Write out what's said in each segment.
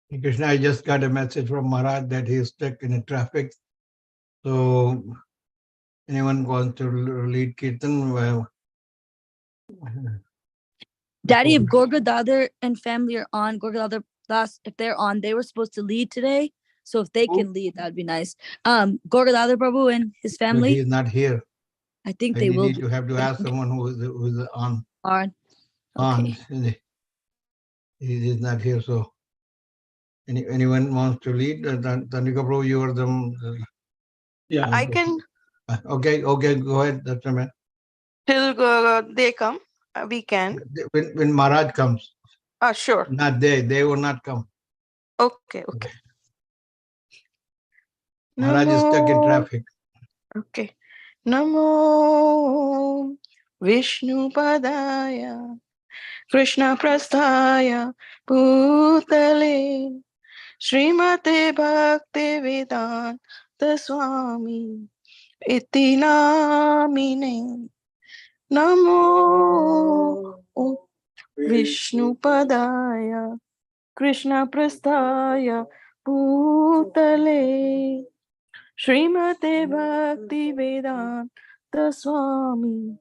Krishna, I just got a message from Maharaj that he is stuck in a traffic. So, anyone wants to lead Kirtan? Well, Daddy, if Gorga Dadar and family are on, Gorga Dadar Das, if they're on, they were supposed to lead today. So if they can lead, that'd be nice. Gorga Dadar Prabhu and his but family. he is not here. I think I they will need to have to ask someone who is on. on. On. Okay. He is not here. So, anyone wants to lead? Tanika Prabhu, you are the. Yeah, I can. Okay, go ahead. That's a man. Till they come, we can. When Maharaj comes. Sure. Not they will not come. Okay. Maharaj is stuck in traffic. Okay. Namo Vishnu Padaya Krishna Prasthaya Bhutale Srimate Bhakti Vedanta Swami Iti Namine Namo Vishnu Padaya Krishna Prasthaya Bhutale Srimate Bhakti Vedanta Swami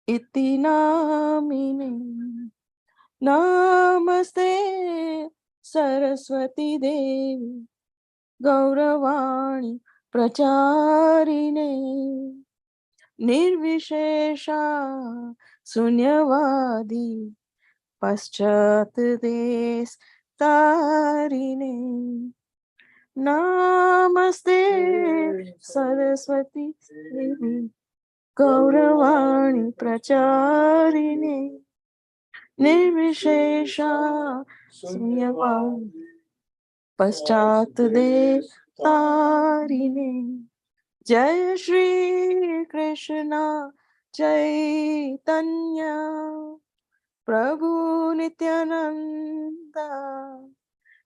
Iti Namine Namaste Saraswati Devi Gauravani Pracharine Nirvishesha Sunyavadi Paschat Des Tarine Namaste Saraswati Devi Gauravani Pracharine Nirvishesha Sunyavadi Paschat De Tarine Jai Shri Krishna Chaitanya Prabhu Nityananda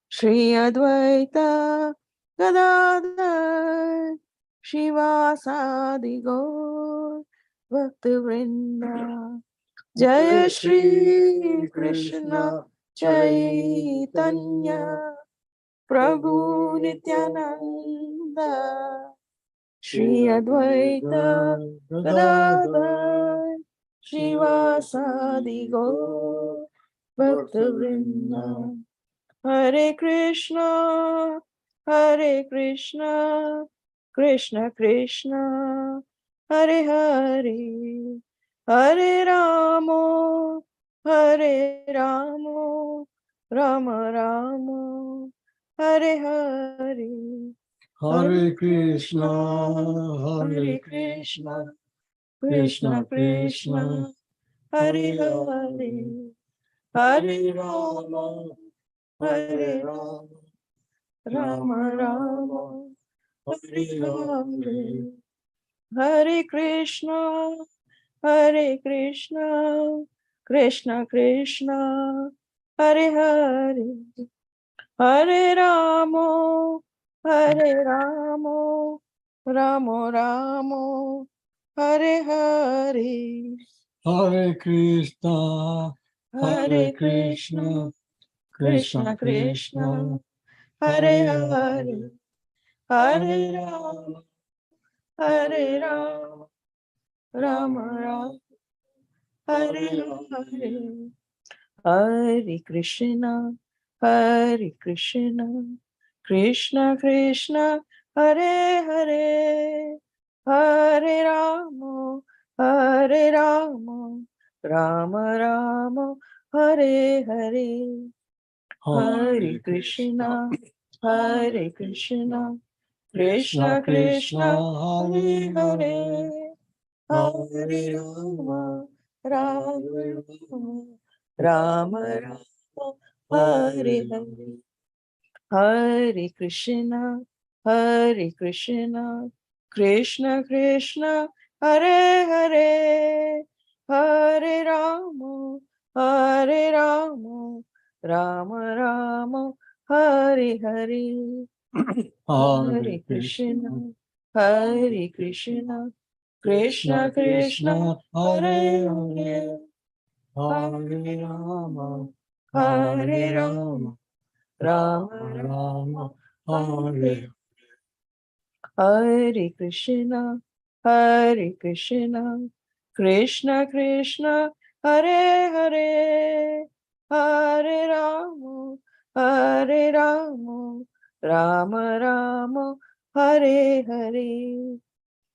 Shri Advaita Gadadhar Shivasadi Gaur Bhakta Vrinda Jaya Shri Krishna Chaitanya Prabhu Nityananda Shri Advaita Gadadhar Shivasadi Gaur Bhakta Vrinda Hare Krishna, Krishna Krishna, Hare Hare, Hare Ramo, Hare Ramo, Rama Rama, Hare Hare. Hare Krishna, Hare Krishna, Krishna Krishna, Hare Hare, Hare Rama, Hare Rama, Rama Rama, Hare Hare, Hare Krishna, Krishna Krishna, Hare Hare, Hare Ramo, Hare Ramo, Ramo Ramo, Hare Hare. Hare Krishna, Hare Krishna, Krishna Krishna, Hare Hare, Hare Rama, Hare Rama, Rama Rama, Hare Hare, Hare Krishna, Hare Krishna, Krishna Krishna, Hare Hare, Hare Rama, Hare Rama, Rama Rama, Hare Hare. Hare Krishna, Hare Krishna, Krishna Krishna, Hare Hare, Hare Rama, Rama Rama, Rama Rama, Hare Hare. Hare Krishna, Hare Krishna, Krishna Krishna, Hare Hare, Hare Rama, Hare Rama, Rama Rama, Hare Hare. Hare Krishna, Hare Krishna, Krishna Krishna, Hare Hare, Hare Rama, Hare Rama, Rama Rama, Hare Hare Krishna, Hare Krishna, Krishna Krishna, Hare Hare, Hare Rama, Hare Rama, Rama Rama, Hare Hare.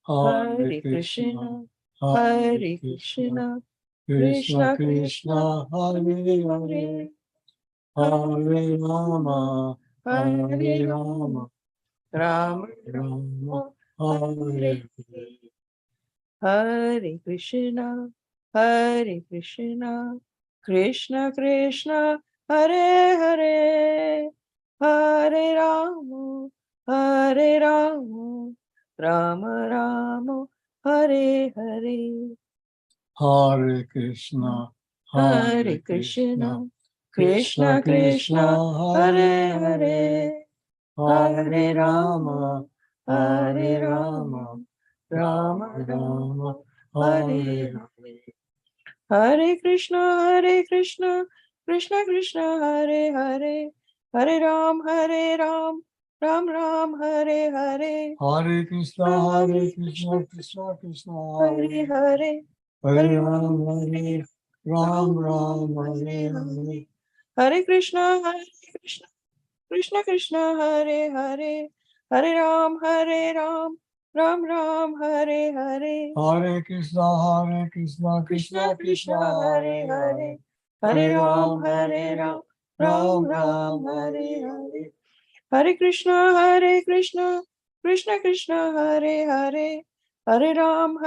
Hare Krishna, Hare Krishna, Krishna Krishna, Hare Hare, Hare Rama, Hare Rama, Rama Rama, Hare Hare. Hare Krishna, Hare Krishna, Krishna Krishna, Hare Hare, Hare Rama, Hare Rama, Rama Rama, Hare Hare. Hare Krishna, Hare Krishna, Krishna Krishna, Hare Hare, Hare Rama, Hare Rama, Rama Rama, Hare Hare. Hare Krishna, Krishna Krishna, Hare Hare, Hare Ram, Ram Ram, Hare Hare, Hare Krishna, Krishna Krishna, Hare Hare, Hare Ram, Ram Ram, Hare Hare. Hare Krishna, Krishna Krishna, Hare Hare, Hare Ram, Ram Ram, Hare Hare, Hare Krishna, Krishna Krishna, Hare Hare, Hare Ram, Ram Ram, Hare Hare. Hare Krishna, Krishna Krishna, Hare Hare, Hare Ram,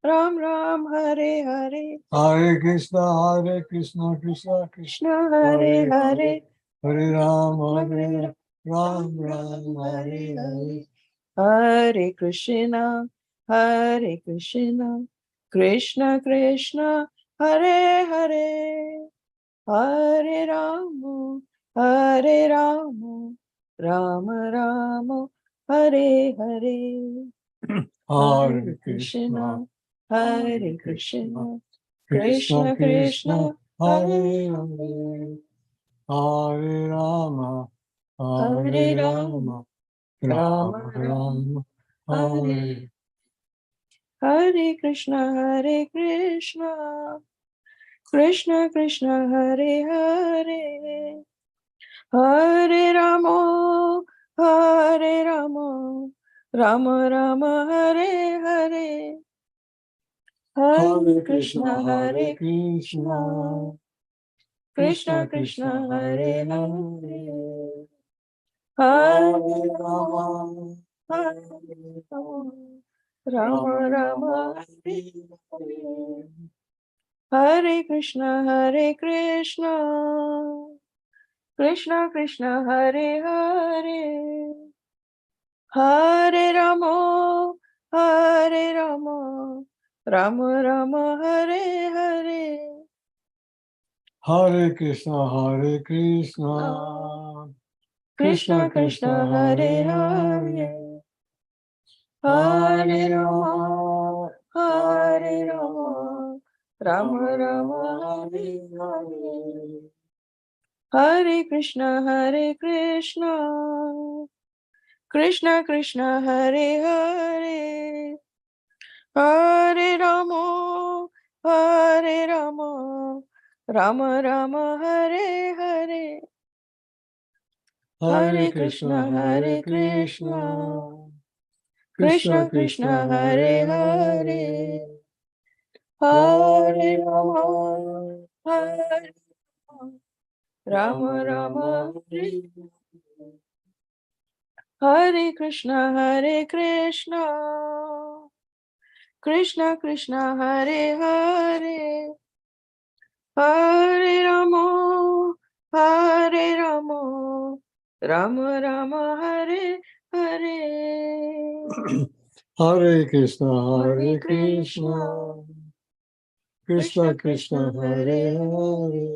Ram Ram, Hare Hare. Hare Krishna, Krishna Krishna, Krishna, Hare Hare, Hare Ram, Ram Ram, Hare Hare. Hare Krishna, Krishna Krishna, Hare Hare, Hare Rama, Hare Rama, Rama Rama, Hare Hare. Hare Krishna, Hare Krishna, Krishna Krishna, Hare Hare, Hare Rama, Hare Rama, Rama Rama, Hare. Hare Krishna, Krishna Krishna, Hare Hare, Hare Rama, Hare Rama, Rama Rama, Hare Hare. Hare Krishna, Krishna Krishna, Hare Hare, Hare Rama, Hare Rama, Rama Rama, Hare Hare. Hare Krishna, Krishna Krishna, Hare Hare, Hare Rama, Hare Rama, Rama Rama, Hare Hare. Hare Krishna, Krishna Krishna, Hare Hare, Hare Rama, Hare Rama, Rama Rama, Hare Hare. Hare Krishna, Krishna Krishna, Hare Hare, Hare Rama, Hare Rama, Rama Rama, Hare Hare. Hare Krishna, Krishna Krishna, Hare Hare, Hare Rama, Hare Rama, Rama Rama, Hare Hare. Hare Krishna, Krishna Krishna, Hare Hare, Hare Rama, Hare Rama, Rama Rama, Hare Hare. Hare Krishna, Krishna Krishna, Hare Hare,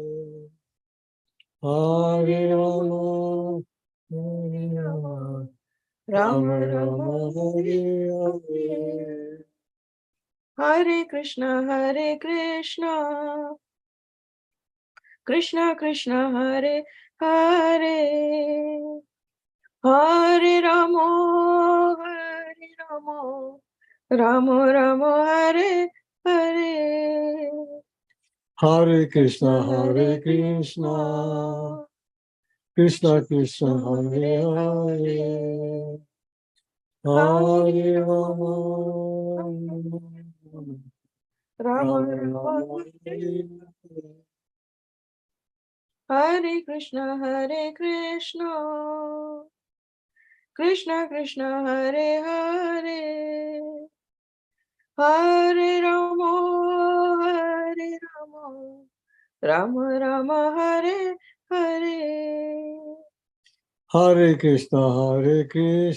Hare Rama, Hare Rama, Rama Rama Rama, Rama, Hare Hare. Hare Krishna, Krishna Krishna, Hare Hare Hare Ramo Ramo Ramo Hare Hare Hare Krishna, Krishna Krishna, Hare Hare, Hare Rama, Rama Rama Rama Rama, Hare Krishna Krishna Krishna Hare Hare Hare Rama Rama Rama Hare Hare Hare Krishna, Krishna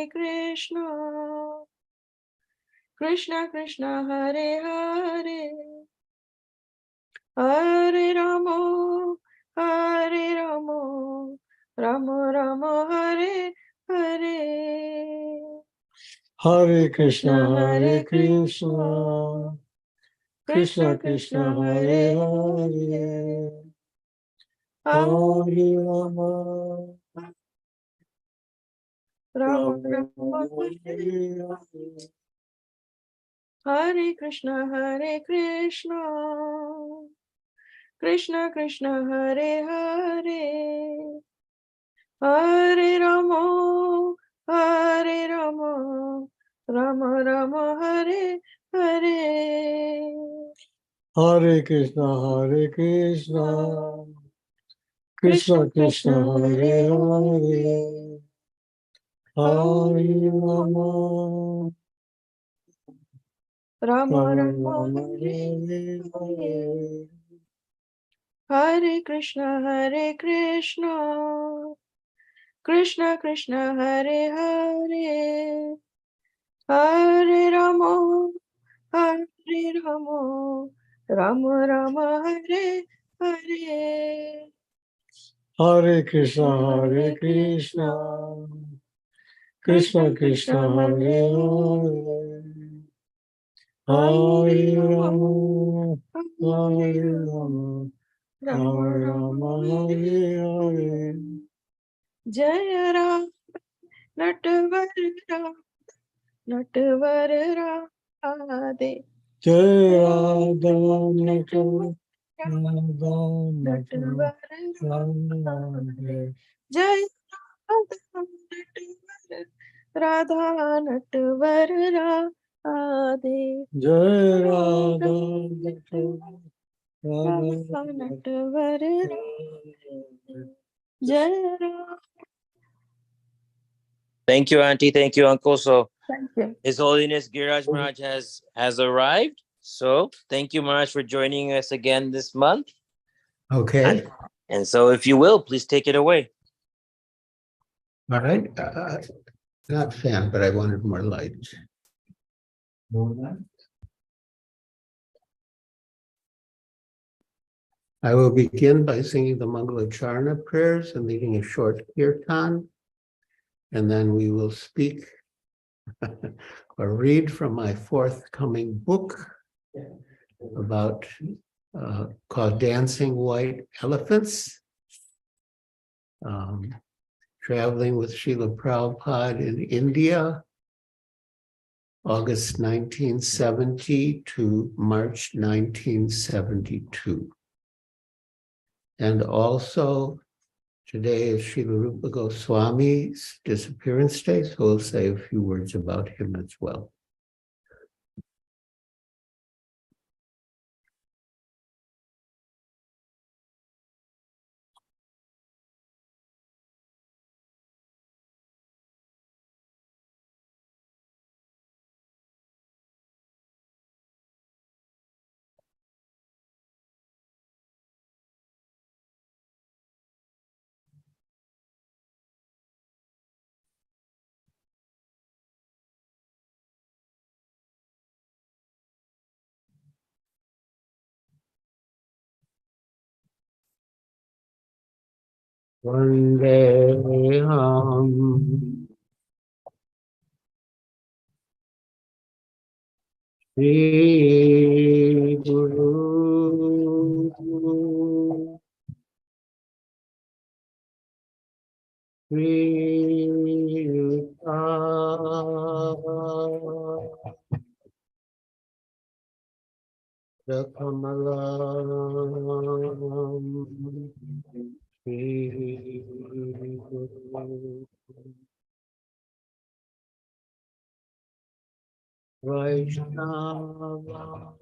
Krishna Krishna, Krishna Hare Hare Hare, Hare Hare Rama, Rama Rama Rama Rama, Hare Hare. Hare Krishna Krishna Krishna Hare Hare Hare Rama Rama Rama Hare Hare Hare Krishna, Krishna Krishna Krishna Krishna, Krishna Hare Hare Hare, Hare Hare Rama, Rama Rama Rama Rama, Hare Hare Hare. Hare Krishna Krishna Krishna Hare Hare Hare Rama Rama Rama Hare Hare Hare Krishna, Krishna Krishna Krishna, Krishna Hare Hare Hare, Hare Rama, Rama Rama Rama Rama, Hare Hare Hare Hare. Hare Krishna Krishna Krishna Hare Hare Hare Rama Rama Rama Hare Hare Hare Krishna, Krishna Krishna Krishna, Krishna Hare Hare Hare, Hare Hare Rama Rama, Hare Hare Rama Rama, Rama Rama Rama Rama, Hare Hare Hare. Jaya Ram Natvar Ram Natvar Radhe Jai Radha Natava, Radha Natava, Natvar Radha. Jai Radha Natvar Radhe Jai Radha Natava, Radha Radha Natvar Natava. Jai Ram. Thank you, Auntie. Thank you, Uncle. So Thank you. His Holiness Giraj Maharaj has arrived. So thank you, Maharaj, for joining us again this month. Okay. And so, if you will, please take it away. All right. Not fan, but I wanted more light. I will begin by singing the Mangalacharna prayers and leading a short kirtan, and then we will speak or read from my forthcoming book about called Dancing White Elephants, traveling with Srila Prabhupada in India, August 1970 to March 1972. And also, today is Srila Rupa Goswami's disappearance day, so we'll say a few words about him as well. Vandeham Shri Guru Shri Kamalam Shri Guru Vaishnava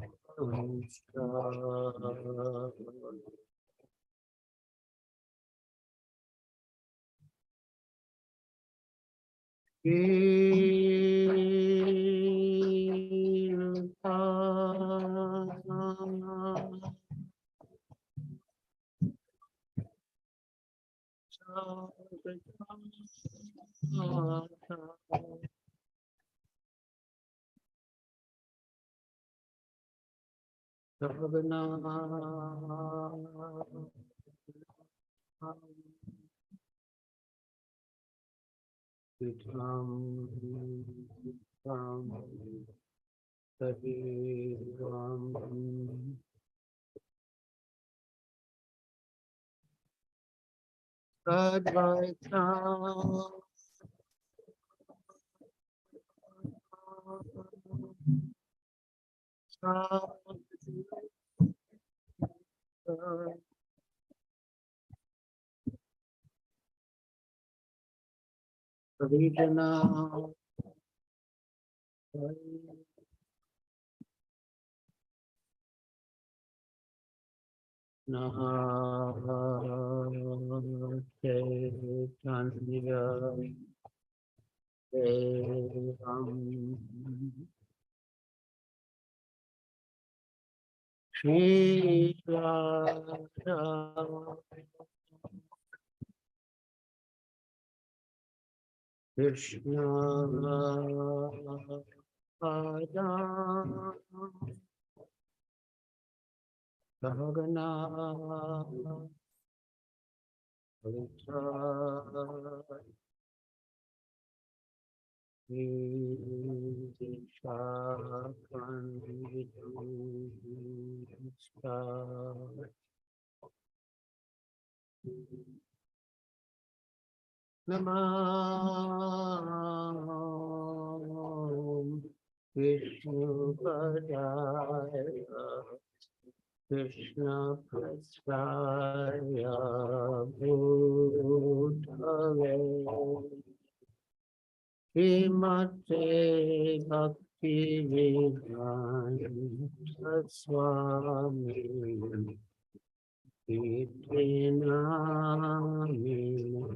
Shri Radha Krishna Radha Bhagana Namah Vishnu Padaya Krishna Prasthaya Bhutale Srimate Bhakti Vedanta Swami Iti Namine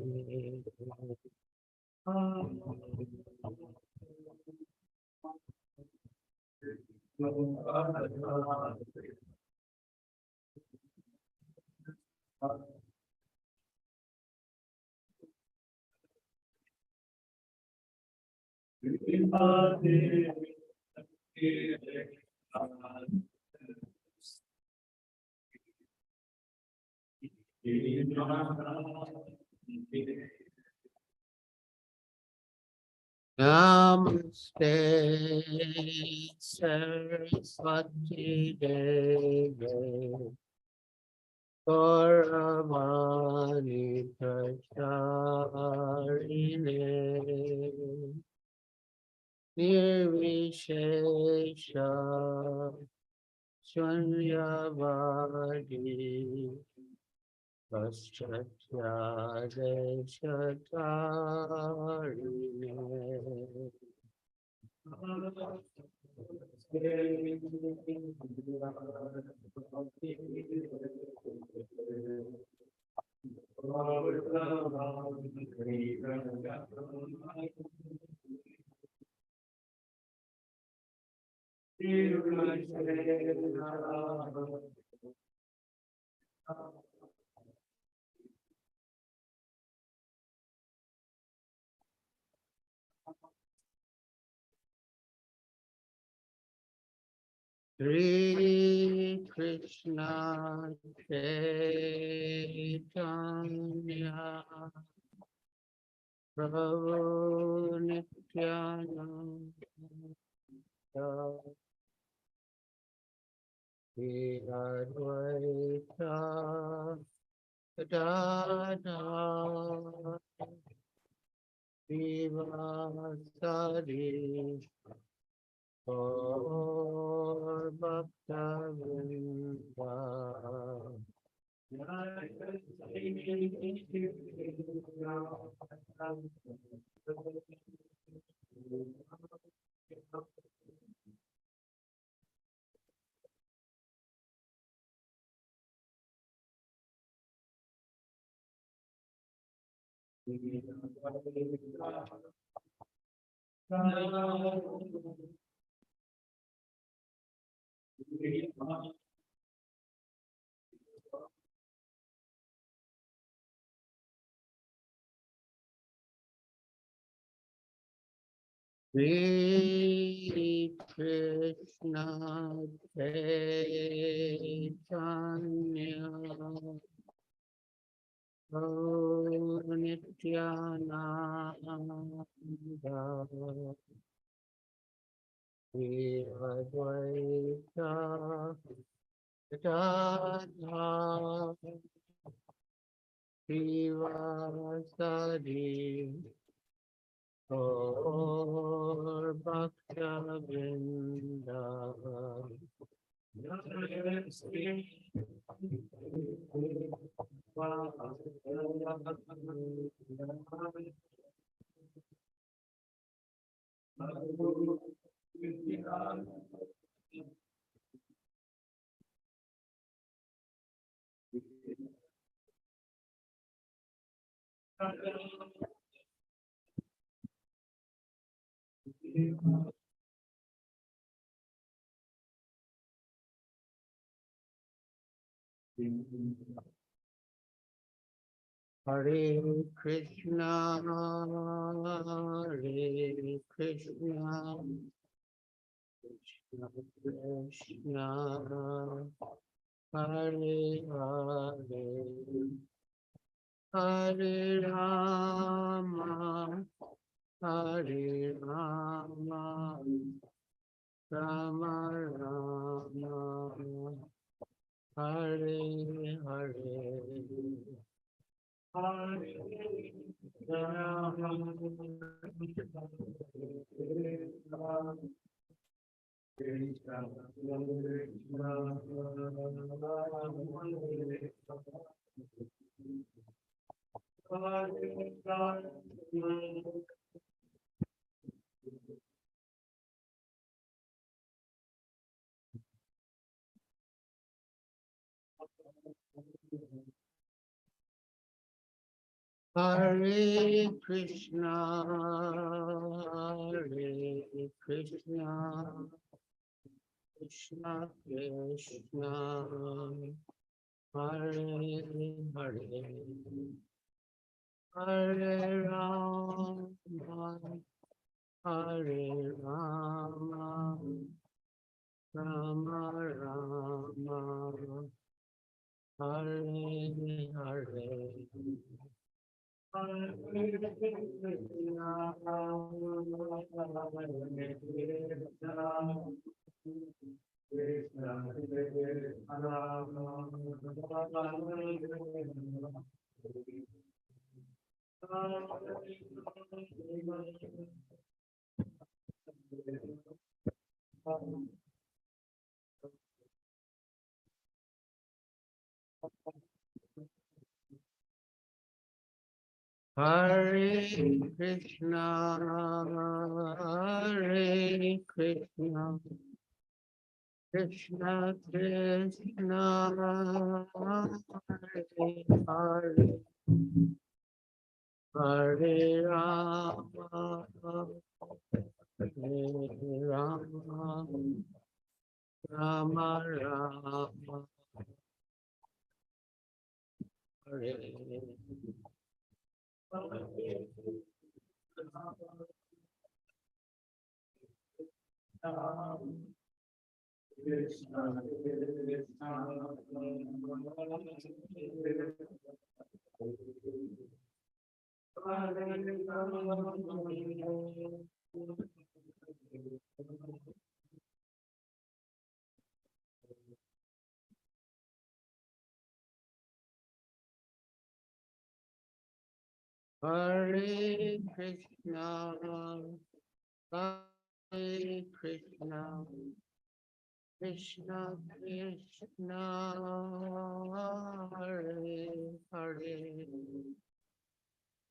Namaste Saraswati Deve Gauravani Pracharine Nirvishesha Shunyavadi Paschatyadeshatarine Sri Krishna Chaitanya Prabhu Nityananda Shri Advaita Gadadhara Srivasadi Gaur Bhakta-vrinda. Shri Krishna Chaitanya Prabhu Nityananda Shri Advaita Gadadhara Srivasadi Gaur Bhakta-vrinda. Hare Krishna, Hare Krishna, Krishna Krishna, Hare Hare, Hare Rama, Hare Rama, Rama Rama, Hare Hare. Hare Krishna, Hare Krishna, Krishna Krishna, Hare Hare, Hare Rama, Hare Rama, Rama Rama, Hare Hare. Hare Krishna, Hare Krishna, Krishna Krishna, Hare Hare, Hare Rama, Hare Rama, Rama Rama, Hare Hare Krishna, Hare Krishna, Krishna Krishna, Hare Hare,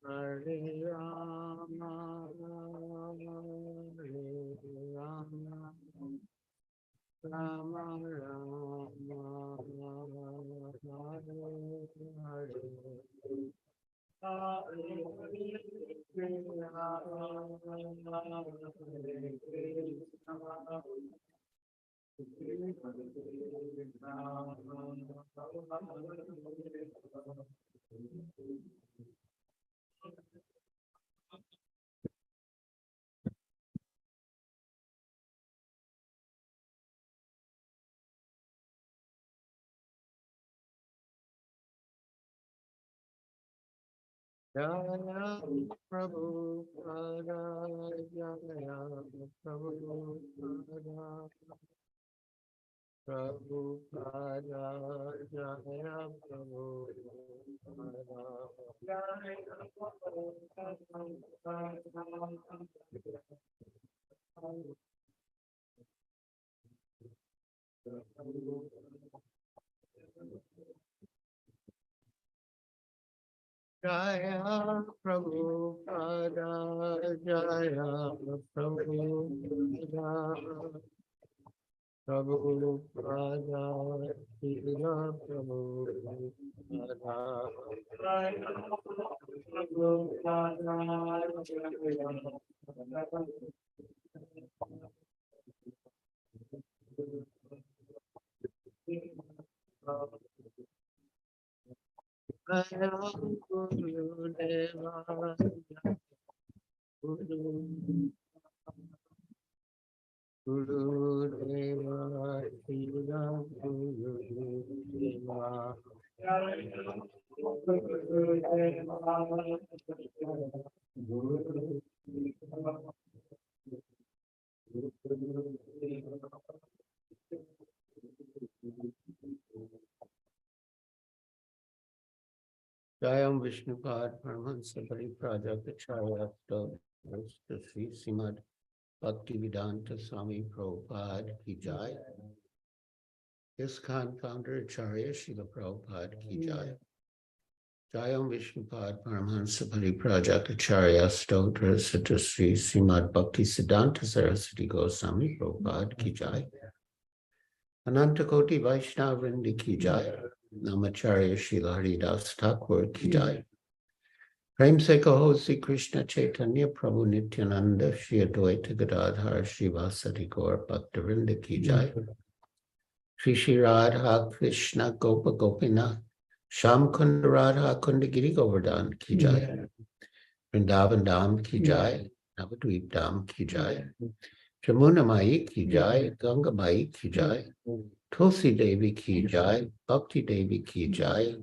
Hare Rama, Hare Rama, Rama Rama, Hare Hare. Jaya Prabhu Pada, Jaya Prabhu Pada, Prabhu Pada, Jaya Prabhu Jaya Prabhu Pada, Jaya Prabhu Pada, Prabhu Pada, Srila Prabhu Pada. Jaya Guru Deva, Guru Deva, Srila Guru Deva. Jayam Vishnupad Paramahansa Pariprajakacharya Sri Srimad Bhaktivedanta Swami Prabhupada Ki Jai. ISKCON founder Acharya Srila Prabhupada Ki Jai. Jayam Vishnupad Paramahansa Pariprajakacharya Stotra Sutta Sri Srimad Bhaktisiddhanta Saraswati Goswami Prabhupada Ki Jai. Anantakoti Vaishnava Vrindi Ki Jai. Namacharya Srila Haridas Thakur Ki Jai. Prem se kaho Sri Krishna Chaitanya Prabhu Nityananda Shri Advaita Gadadhar Srivasadi Gaur Bhaktivinoda Ki Jai. Shri Shri Radha Krishna Gopa Gopinath Sham Kunda Radha Kunda Giri Govardhan Ki Jai. Vrindavan Dham Ki Jai. Navadvip Dham Ki Jai. Jamuna Mai Ki Jai. Ganga Mai Ki Jai. Tulsi Devi Ki Jai. Bhakti Devi Ki Jai.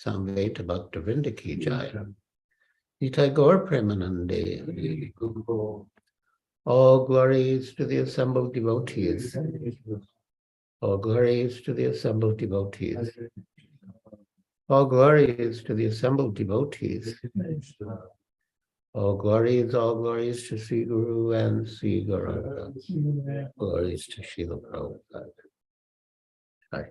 Samveta Bhaktivinoda Ki Jai. Nitai Gaur Premanande. All glories to the assembled devotees. All glories to the assembled devotees. All glories to the assembled devotees. All glories to Sri Guru and Sri Gauranga. Glories to Srila Prabhupada. Hi.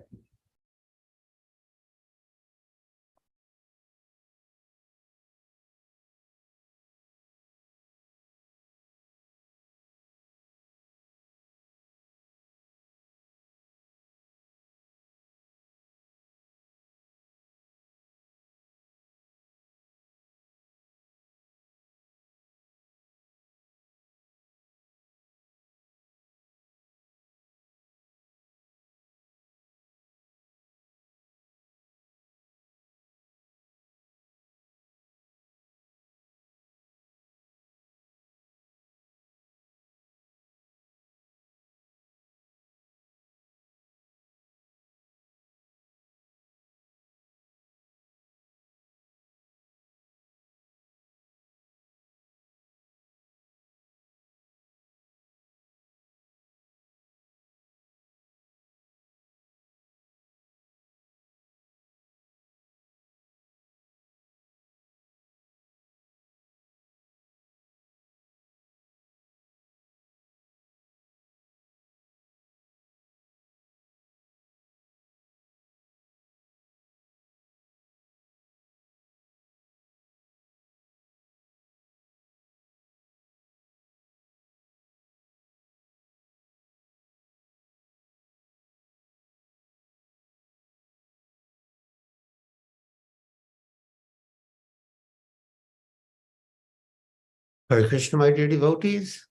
Hare Krishna, my dear devotees.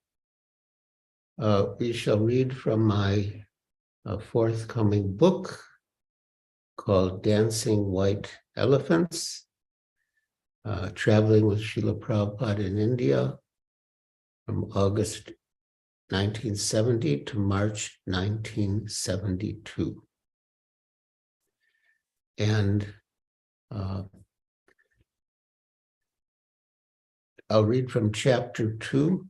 We shall read from my forthcoming book called Dancing White Elephants, Traveling with Srila Prabhupada in India from August 1970 to March 1972. And I'll read from chapter 2,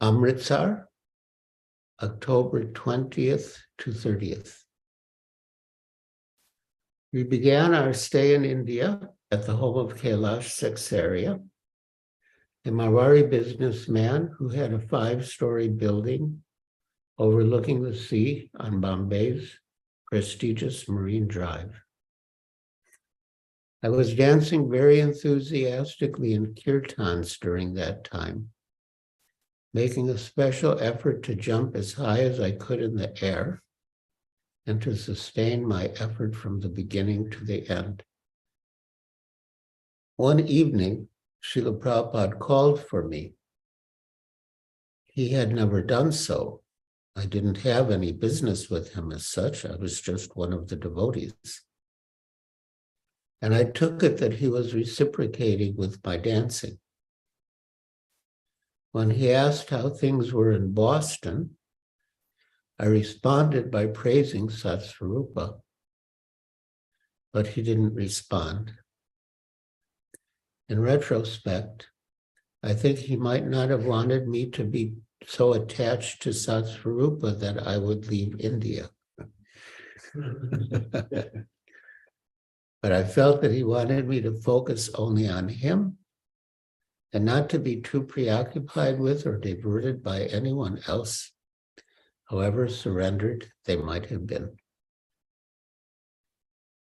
Amritsar, October 20th to 30th. We began our stay in India at the home of Kailash Seksaria, a Marwari businessman who had a 5-story building overlooking the sea on Bombay's prestigious Marine Drive. I was dancing very enthusiastically in kirtans during that time, making a special effort to jump as high as I could in the air and to sustain my effort from the beginning to the end. One evening, Srila Prabhupada called for me. He had never done so. I didn't have any business with him as such. I was just one of the devotees. And I took it that he was reciprocating with my dancing. When he asked how things were in Boston, I responded by praising Satsvarupa, but he didn't respond. In retrospect, I think he might not have wanted me to be so attached to Satsvarupa that I would leave India. But I felt that he wanted me to focus only on him and not to be too preoccupied with or diverted by anyone else, however surrendered they might have been.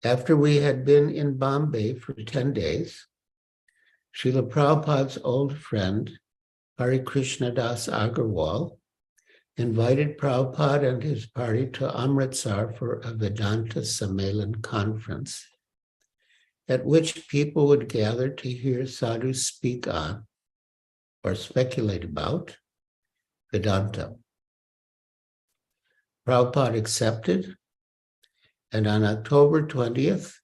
After we had been in Bombay for 10 days, Srila Prabhupada's old friend, Hari Krishna Das Agarwal, invited Prabhupada and his party to Amritsar for a Vedanta Sammelan conference, at which people would gather to hear sadhus speak on or speculate about Vedanta. Prabhupada accepted, and on October 20th,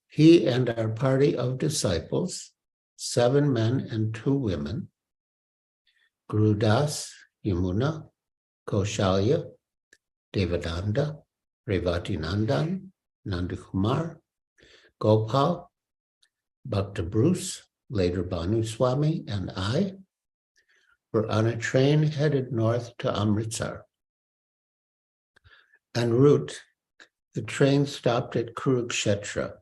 he and our party of disciples, 7 men and 2 women, Guru Das, Yamuna, Kaushalya, Devananda, Revati Nandan, Nandakumar, Gopal, Bhakta Bruce, later Bhanu Swami, and I were on a train headed north to Amritsar. En route, the train stopped at Kurukshetra.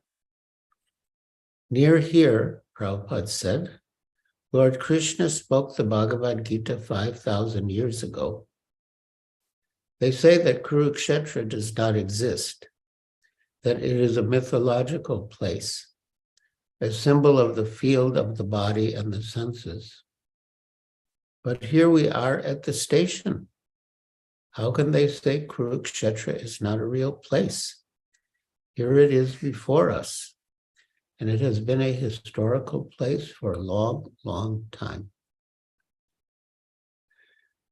Near here, Prabhupada said, Lord Krishna spoke the Bhagavad Gita 5,000 years ago. They say that Kurukshetra does not exist, that it is a mythological place, a symbol of the field of the body and the senses. But here we are at the station. How can they say Kurukshetra is not a real place? Here it is before us, and it has been a historical place for a long, long time.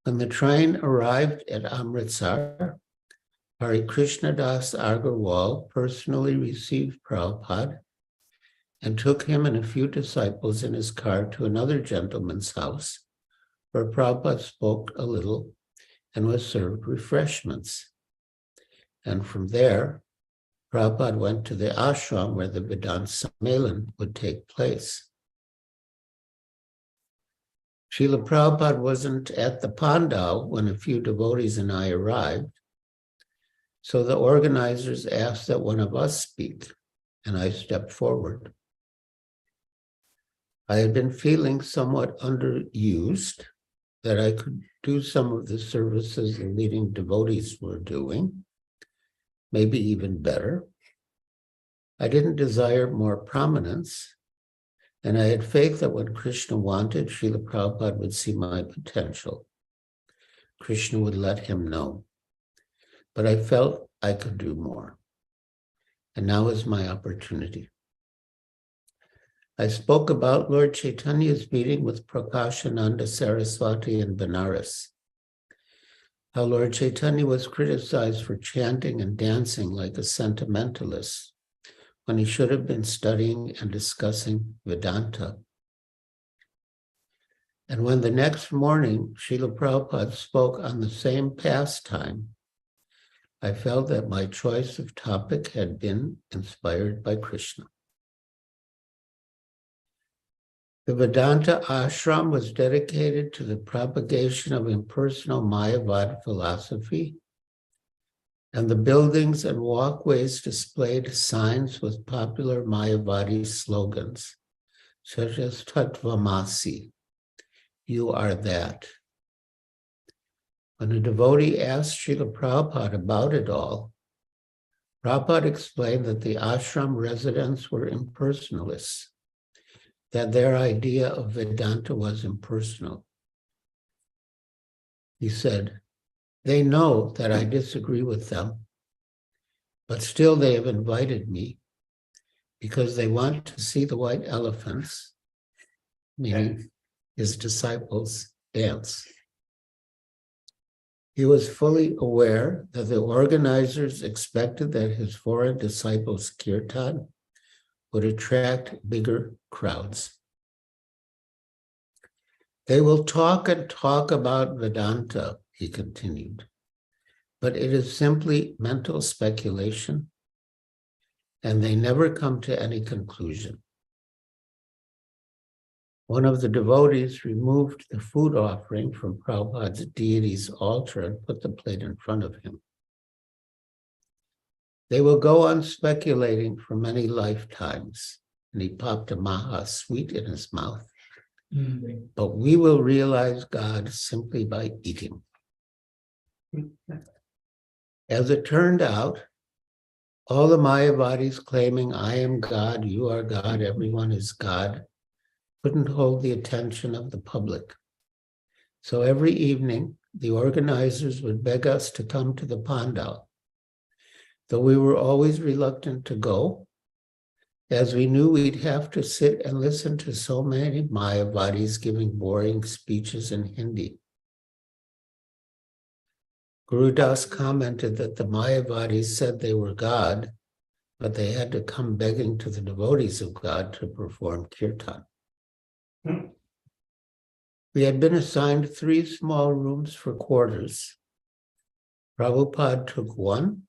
When the train arrived at Amritsar, Hari Krishna Das Agarwal personally received Prabhupada and took him and a few disciples in his car to another gentleman's house, where Prabhupada spoke a little and was served refreshments. And from there, Prabhupada went to the ashram where the Vedanta Sammelan would take place. Srila Prabhupada wasn't at the pandal when a few devotees and I arrived, so the organizers asked that one of us speak, and I stepped forward. I had been feeling somewhat underused, that I could do some of the services the leading devotees were doing, maybe even better. I didn't desire more prominence, and I had faith that when Krishna wanted, Srila Prabhupada would see my potential. Krishna would let him know. But I felt I could do more. And now is my opportunity. I spoke about Lord Chaitanya's meeting with Prakashananda Saraswati in Benares. How Lord Chaitanya was criticized for chanting and dancing like a sentimentalist when he should have been studying and discussing Vedanta. And when the next morning Srila Prabhupada spoke on the same pastime, I felt that my choice of topic had been inspired by Krishna. The Vedanta ashram was dedicated to the propagation of impersonal Mayavad philosophy, and the buildings and walkways displayed signs with popular Mayavadi slogans, such as Tattvamasi, you are that. When a devotee asked Srila Prabhupada about it all, Prabhupada explained that the ashram residents were impersonalists, that their idea of Vedanta was impersonal. He said, they know that I disagree with them, but still they have invited me because they want to see the white elephants, meaning his disciples, dance. He was fully aware that the organizers expected that his foreign disciples' kirtan would attract bigger crowds. They will talk and talk about Vedanta, he continued, but it is simply mental speculation, and they never come to any conclusion. One of the devotees removed the food offering from Prabhupada's deity's altar and put the plate in front of him. They will go on speculating for many lifetimes, and he popped a maha sweet in his mouth. But we will realize God simply by eating. As it turned out, all the Mayavadis claiming, I am God, you are God, everyone is God, couldn't hold the attention of the public. So every evening, the organizers would beg us to come to the pandal. Though we were always reluctant to go, as we knew we'd have to sit and listen to so many Mayavadis giving boring speeches in Hindi. Guru Das commented that the Mayavadis said they were God, but they had to come begging to the devotees of God to perform kirtan. We had been assigned 3 small rooms for quarters. Prabhupada took one,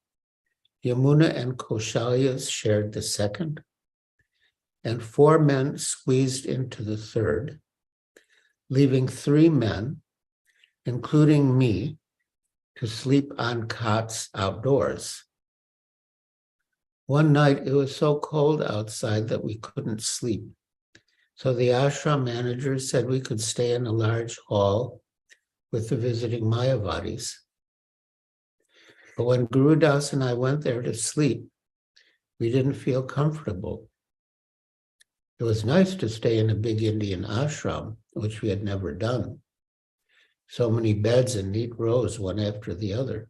Yamuna and Koshalyas shared the second, and 4 men squeezed into the third, leaving 3 men, including me, to sleep on cots outdoors. One night it was so cold outside that we couldn't sleep. So the ashram manager said we could stay in a large hall with the visiting Mayavadis. But when Guru Das and I went there to sleep, we didn't feel comfortable. It was nice to stay in a big Indian ashram, which we had never done. So many beds in neat rows, one after the other.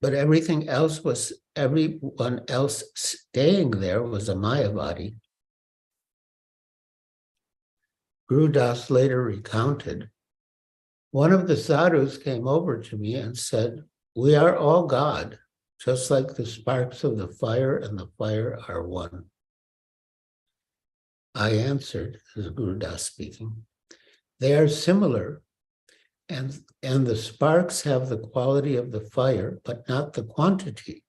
But everyone else staying there was a Mayavadi. Guru Das later recounted, one of the sadhus came over to me and said, we are all God, just like the sparks of the fire and the fire are one. I answered, this is Guru Das speaking, they are similar, and the sparks have the quality of the fire, but not the quantity.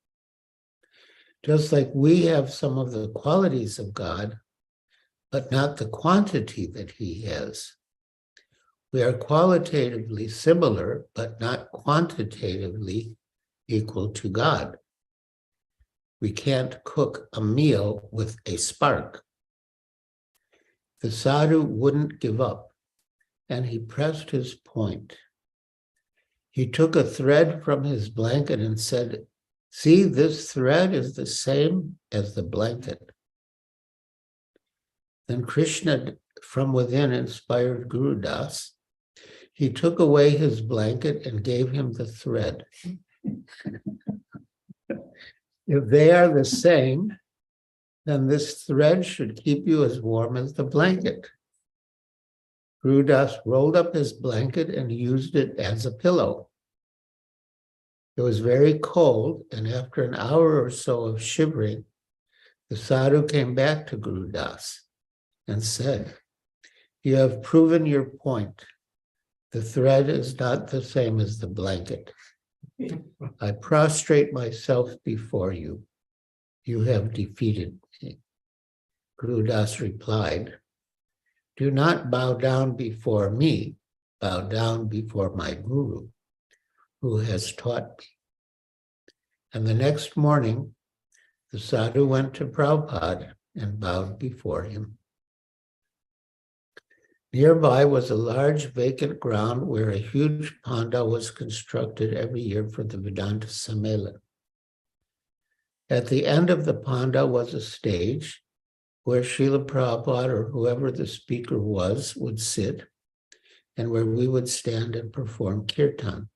Just like we have some of the qualities of God, but not the quantity that he has. We are qualitatively similar, but not quantitatively equal to God. We can't cook a meal with a spark. The sadhu wouldn't give up, and he pressed his point. He took a thread from his blanket and said, see, this thread is the same as the blanket. Then Krishna from within inspired Guru Das. He took away his blanket and gave him the thread. If they are the same, then this thread should keep you as warm as the blanket. Guru Das rolled up his blanket and used it as a pillow. It was very cold, and after an hour or so of shivering, the sadhu came back to Guru Das and said, "You have proven your point. The thread is not the same as the blanket. I prostrate myself before you. You have defeated me." Guru Das replied, "Do not bow down before me, bow down before my Guru, who has taught me." And the next morning, the sadhu went to Prabhupada and bowed before him. Nearby was a large vacant ground where a huge panda was constructed every year for the Vedanta Sammelan. At the end of the panda was a stage where Srila Prabhupada or whoever the speaker was would sit, and where we would stand and perform kirtan.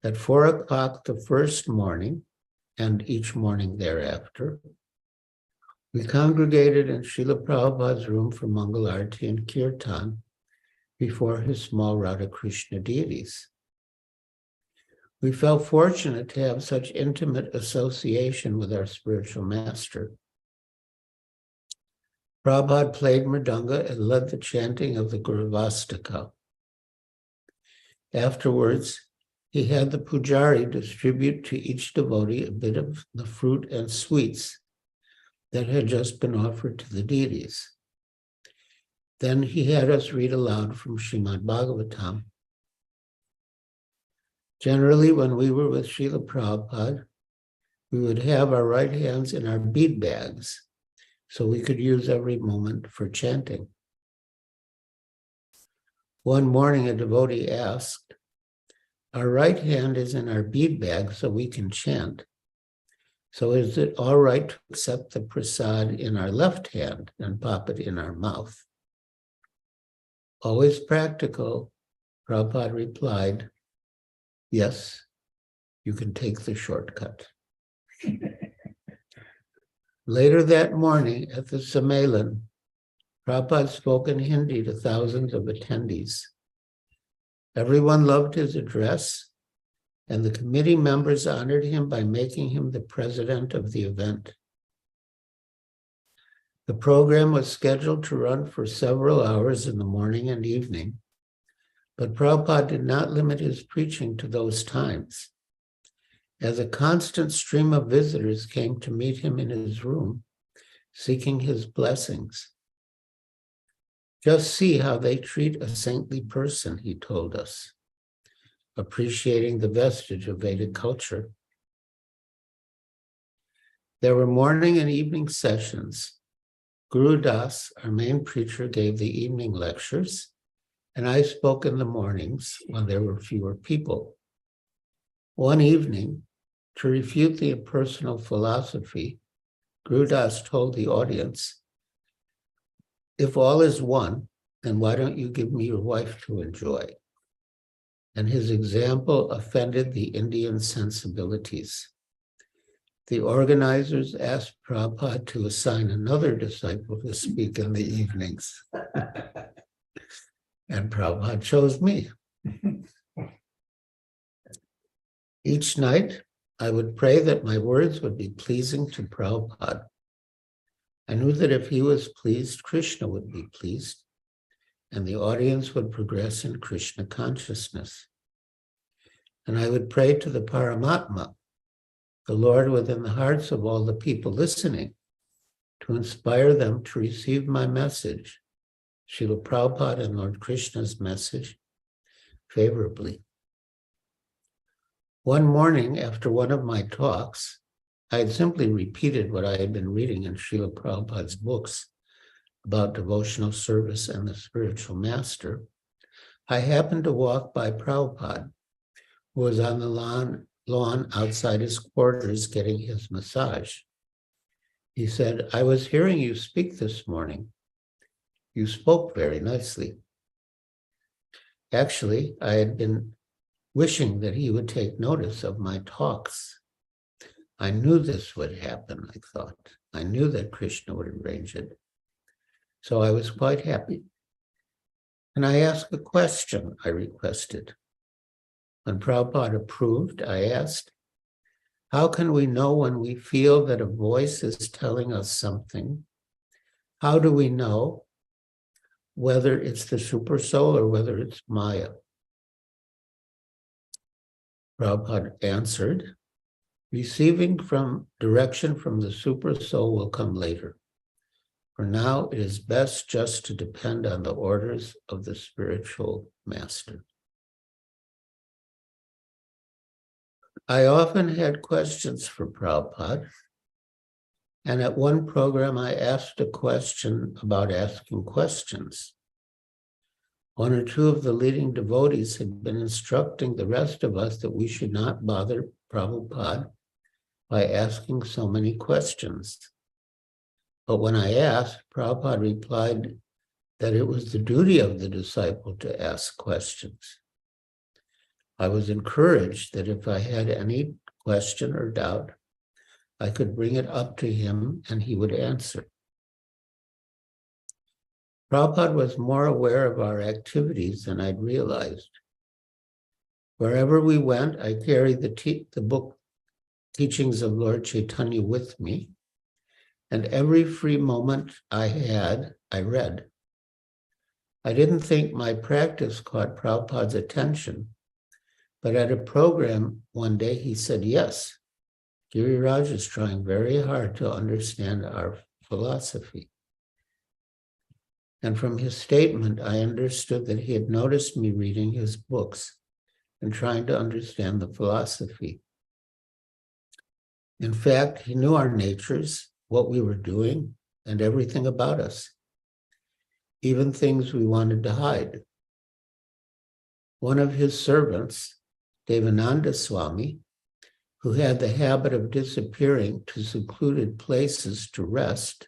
At 4 o'clock the first morning, and each morning thereafter, we congregated in Srila Prabhupada's room for Mangal Arati and Kirtan before his small Radha Krishna deities. We felt fortunate to have such intimate association with our spiritual master. Prabhupada played mridanga and led the chanting of the Guruvastaka. Afterwards, he had the pujari distribute to each devotee a bit of the fruit and sweets that had just been offered to the deities. Then he had us read aloud from Srimad Bhagavatam. Generally, when we were with Srila Prabhupada, we would have our right hands in our bead bags, so we could use every moment for chanting. One morning, a devotee asked, "Our right hand is in our bead bag so we can chant. So is it all right to accept the prasad in our left hand and pop it in our mouth?" Always practical, Prabhupada replied, "Yes, you can take the shortcut." Later that morning at the Sammelan, Prabhupada spoke in Hindi to thousands of attendees. Everyone loved his address, and the committee members honored him by making him the president of the event. The program was scheduled to run for several hours in the morning and evening, but Prabhupada did not limit his preaching to those times. As a constant stream of visitors came to meet him in his room, seeking his blessings. "Just see how they treat a saintly person," he told us, appreciating the vestige of Vedic culture. There were morning and evening sessions. Guru Das, our main preacher, gave the evening lectures, and I spoke in the mornings when there were fewer people. One evening, to refute the impersonal philosophy, Guru Das told the audience, "If all is one, then why don't you give me your wife to enjoy?" And his example offended the Indian sensibilities. The organizers asked Prabhupada to assign another disciple to speak in the evenings. And Prabhupada chose me. Each night, I would pray that my words would be pleasing to Prabhupada. I knew that if he was pleased, Krishna would be pleased, and the audience would progress in Krishna consciousness. And I would pray to the Paramatma, the Lord within the hearts of all the people listening, to inspire them to receive my message, Srila Prabhupada and Lord Krishna's message, favorably. One morning after one of my talks, I had simply repeated what I had been reading in Srila Prabhupada's books about devotional service and the spiritual master. I happened to walk by Prabhupada, who was on the lawn outside his quarters getting his massage. He said, "I was hearing you speak this morning. You spoke very nicely." Actually, I had been wishing that he would take notice of my talks. I knew this would happen, I thought. I knew that Krishna would arrange it. So I was quite happy. And I asked a question, I requested. When Prabhupada approved, I asked, how can we know when we feel that a voice is telling us something? How do we know whether it's the super soul or whether it's Maya? Prabhupada answered, receiving from direction from the super soul will come later. For now, it is best just to depend on the orders of the spiritual master. I often had questions for Prabhupada, and at one program I asked a question about asking questions. One or two of the leading devotees had been instructing the rest of us that we should not bother Prabhupada by asking so many questions. But when I asked, Prabhupada replied that it was the duty of the disciple to ask questions. I was encouraged that if I had any question or doubt, I could bring it up to him and he would answer. Prabhupada was more aware of our activities than I'd realized. Wherever we went, I carried the book Teachings of Lord Chaitanya with me, and every free moment I had, I read. I didn't think my practice caught Prabhupada's attention, but at a program one day he said, yes, Giriraj is trying very hard to understand our philosophy. And from his statement, I understood that he had noticed me reading his books and trying to understand the philosophy. In fact, he knew our natures, what we were doing, and everything about us, even things we wanted to hide. One of his servants, Devananda Swami, who had the habit of disappearing to secluded places to rest,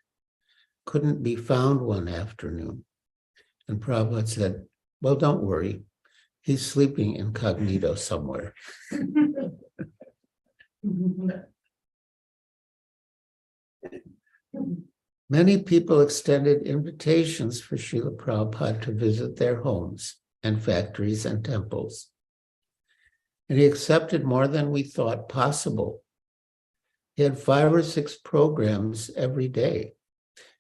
couldn't be found one afternoon. And Prabhupada said, well, don't worry. He's sleeping incognito somewhere. Many people extended invitations for Srila Prabhupada to visit their homes and factories and temples. And he accepted more than we thought possible. He had 5 or 6 programs every day,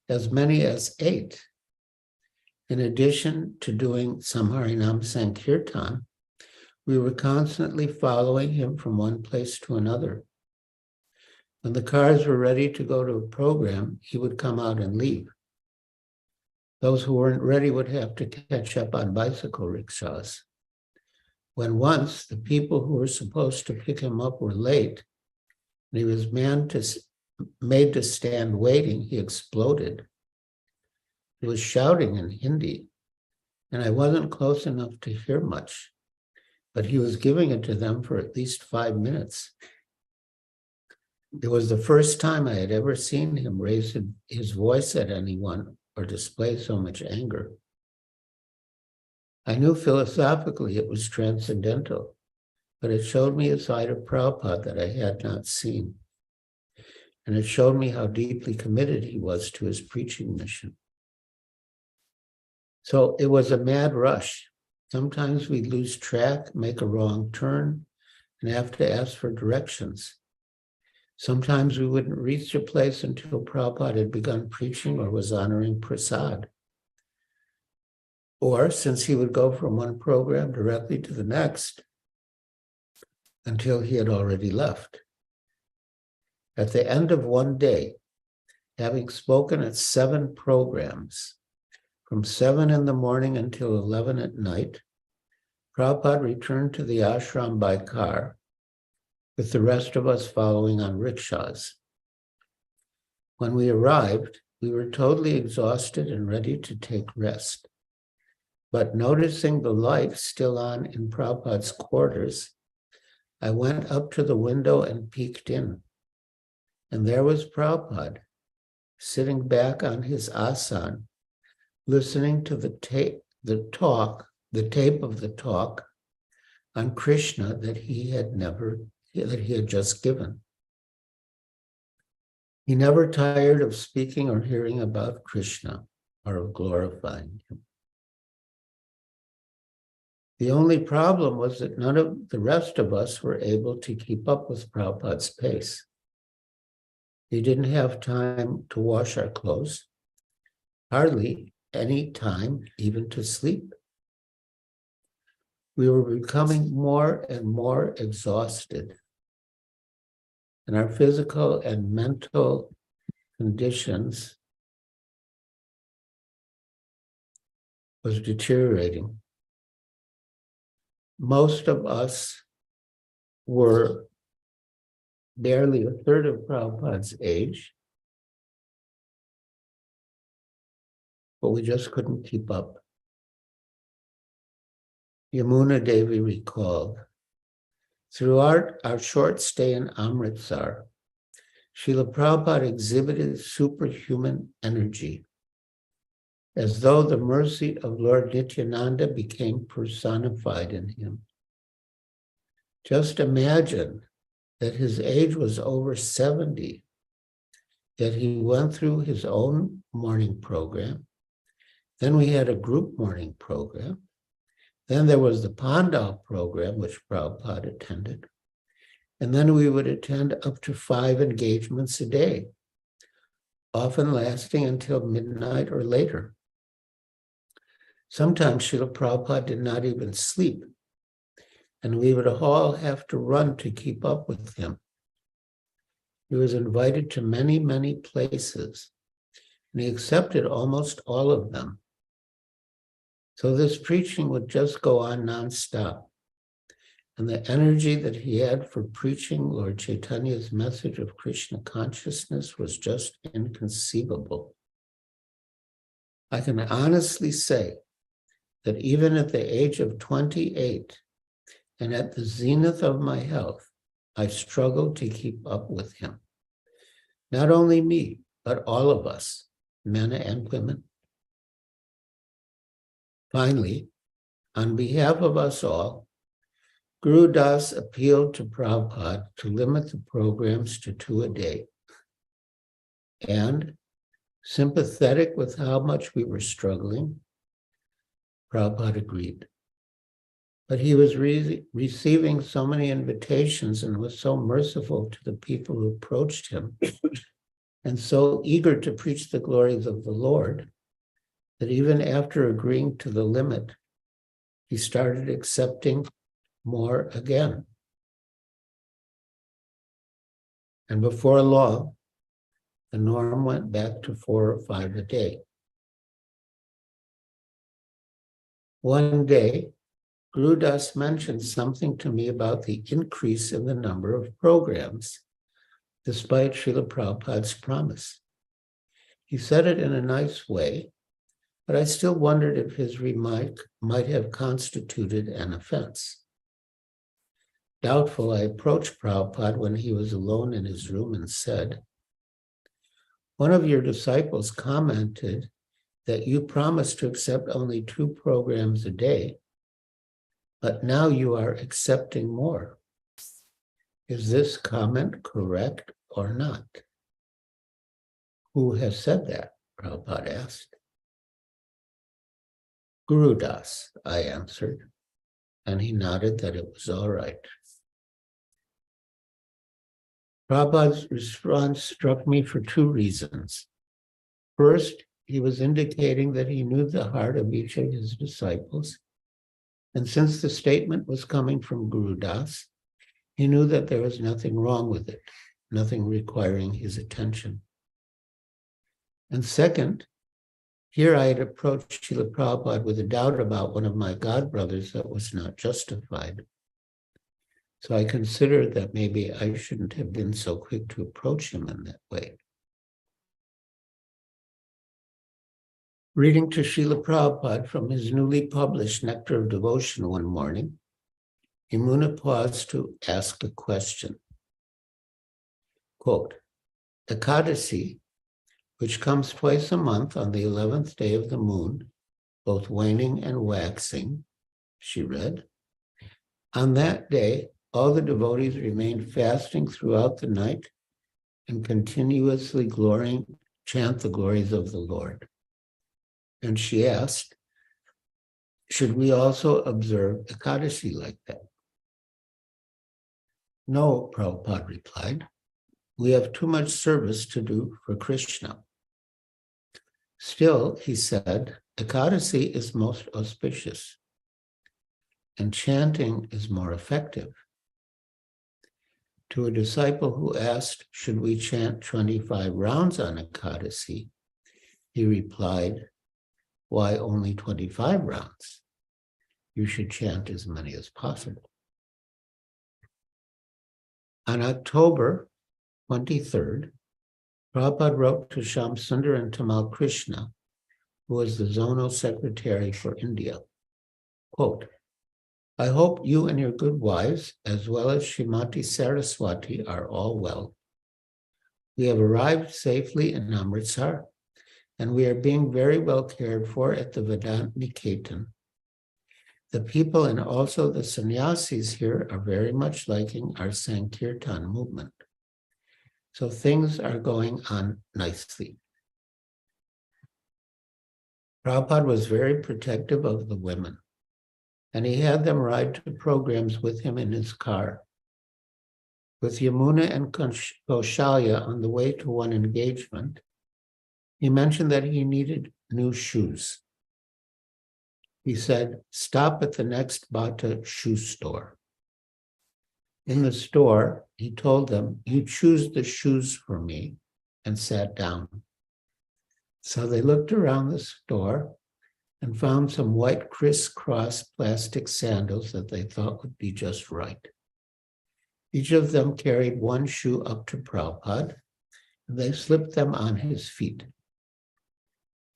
as many as 8. In addition to doing some Harinam Sankirtan, we were constantly following him from one place to another. When the cars were ready to go to a program, he would come out and leave. Those who weren't ready would have to catch up on bicycle rickshaws. When once the people who were supposed to pick him up were late, and he was made to stand waiting, he exploded. He was shouting in Hindi, and I wasn't close enough to hear much, but he was giving it to them for at least 5 minutes. It was the first time I had ever seen him raise his voice at anyone or display so much anger. I knew philosophically it was transcendental, but it showed me a side of Prabhupada that I had not seen. And it showed me how deeply committed he was to his preaching mission. So it was a mad rush. Sometimes we'd lose track, make a wrong turn, and have to ask for directions. Sometimes we wouldn't reach a place until Prabhupada had begun preaching or was honoring prasad. Or since he would go from one program directly to the next until he had already left. At the end of one day, having spoken at 7 programs, from 7 in the morning until 11 at night, Prabhupada returned to the ashram by car, with the rest of us following on rickshaws. When we arrived, we were totally exhausted and ready to take rest. But noticing the light still on in Prabhupada's quarters, I went up to the window and peeked in. And there was Prabhupada, sitting back on his asan, listening to the tape of the talk on Krishna that he had just given. He never tired of speaking or hearing about Krishna or of glorifying him. The only problem was that none of the rest of us were able to keep up with Prabhupada's pace. He didn't have time to wash our clothes, hardly any time even to sleep. We were becoming more and more exhausted, and our physical and mental conditions was deteriorating. Most of us were barely a third of Prabhupada's age, but we just couldn't keep up. Yamuna Devi recalled, throughout our short stay in Amritsar, Srila Prabhupada exhibited superhuman energy, as though the mercy of Lord Nityananda became personified in him. Just imagine that his age was over 70, yet he went through his own morning program. Then we had a group morning program. Then there was the Pandal program, which Prabhupada attended. And then we would attend up to 5 engagements a day, often lasting until midnight or later. Sometimes Srila Prabhupada did not even sleep, and we would all have to run to keep up with him. He was invited to many, many places, and he accepted almost all of them. So this preaching would just go on nonstop. And the energy that he had for preaching Lord Chaitanya's message of Krishna consciousness was just inconceivable. I can honestly say that even at the age of 28 and at the zenith of my health, I struggled to keep up with him. Not only me, but all of us, men and women. Finally, on behalf of us all, Guru Das appealed to Prabhupada to limit the programs to 2 a day. And sympathetic with how much we were struggling, Prabhupada agreed. But he was receiving so many invitations and was so merciful to the people who approached him and so eager to preach the glories of the Lord that even after agreeing to the limit, he started accepting more again. And before long, the norm went back to 4 or 5 a day. One day, Guru Das mentioned something to me about the increase in the number of programs, despite Srila Prabhupada's promise. He said it in a nice way, but I still wondered if his remark might have constituted an offense. Doubtful, I approached Prabhupada when he was alone in his room and said, "One of your disciples commented that you promised to accept only 2 programs a day, but now you are accepting more. Is this comment correct or not?" "Who has said that?" Prabhupada asked. "Guru Das," I answered, and he nodded that it was all right. Prabhupada's response struck me for 2 reasons. First, he was indicating that he knew the heart of each of his disciples, and since the statement was coming from Guru Das, he knew that there was nothing wrong with it, nothing requiring his attention. And second, here I had approached Srila Prabhupada with a doubt about one of my godbrothers that was not justified. So I considered that maybe I shouldn't have been so quick to approach him in that way. Reading to Srila Prabhupada from his newly published Nectar of Devotion one morning, Yamuna paused to ask a question. Quote, "Ekadasi, which comes twice a month on the 11th day of the moon, both waning and waxing," she read, "on that day, all the devotees remain fasting throughout the night and continuously chant the glories of the Lord. And she asked, should we also observe Ekadashi like that? No, Prabhupada replied. We have too much service to do for Krishna. Still, he said, Ekadashi is most auspicious, and chanting is more effective. To a disciple who asked, should we chant 25 rounds on Ekadashi? He replied, why only 25 rounds? You should chant as many as possible. On October 23rd, Prabhupada wrote to Shyam Sundar and Tamal Krishna, who was the zonal secretary for India, quote, I hope you and your good wives, as well as Srimati Saraswati, are all well. We have arrived safely in Amritsar, and we are being very well cared for at the Vedanta Niketan. The people and also the sannyasis here are very much liking our Sankirtan movement. So things are going on nicely. Prabhupada was very protective of the women, and he had them ride to programs with him in his car. With Yamuna and Kaushalya on the way to one engagement, he mentioned that he needed new shoes. He said, stop at the next Bata shoe store. In the store, he told them, you choose the shoes for me, and sat down. So they looked around the store and found some white crisscross plastic sandals that they thought would be just right. Each of them carried one shoe up to Prabhupada, and they slipped them on his feet.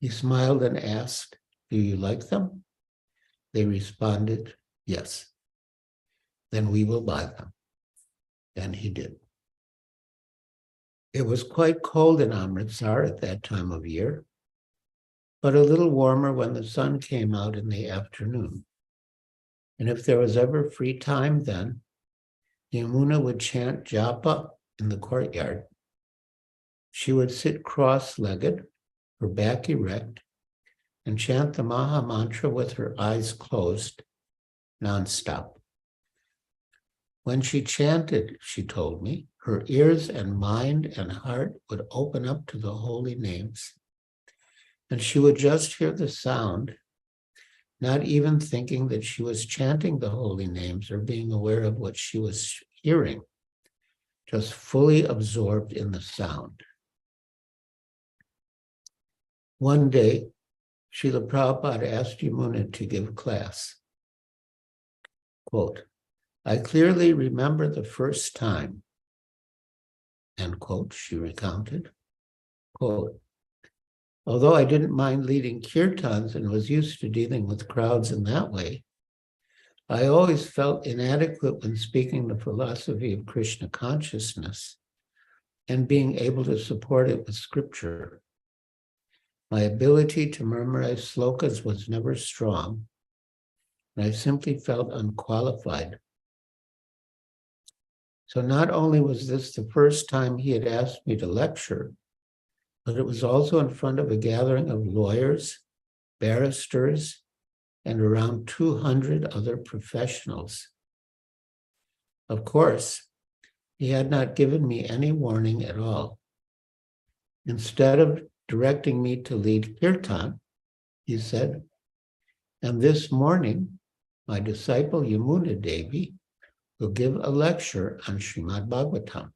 He smiled and asked, do you like them? They responded, yes. Then we will buy them. And he did. It was quite cold in Amritsar at that time of year, but a little warmer when the sun came out in the afternoon. And if there was ever free time then, Yamuna would chant japa in the courtyard. She would sit cross-legged, her back erect, and chant the Maha Mantra with her eyes closed, nonstop. When she chanted, she told me, her ears and mind and heart would open up to the holy names, and she would just hear the sound, not even thinking that she was chanting the holy names or being aware of what she was hearing, just fully absorbed in the sound. One day, Srila Prabhupada asked Yamuna to give class. Quote, I clearly remember the first time, end quote, she recounted, quote, although I didn't mind leading kirtans and was used to dealing with crowds in that way, I always felt inadequate when speaking the philosophy of Krishna consciousness and being able to support it with scripture. My ability to memorize slokas was never strong, and I simply felt unqualified. So not only was this the first time he had asked me to lecture, but it was also in front of a gathering of lawyers, barristers, and around 200 other professionals. Of course, he had not given me any warning at all. Instead of directing me to lead kirtan, he said, and this morning, my disciple Yamuna Devi will give a lecture on Srimad Bhagavatam.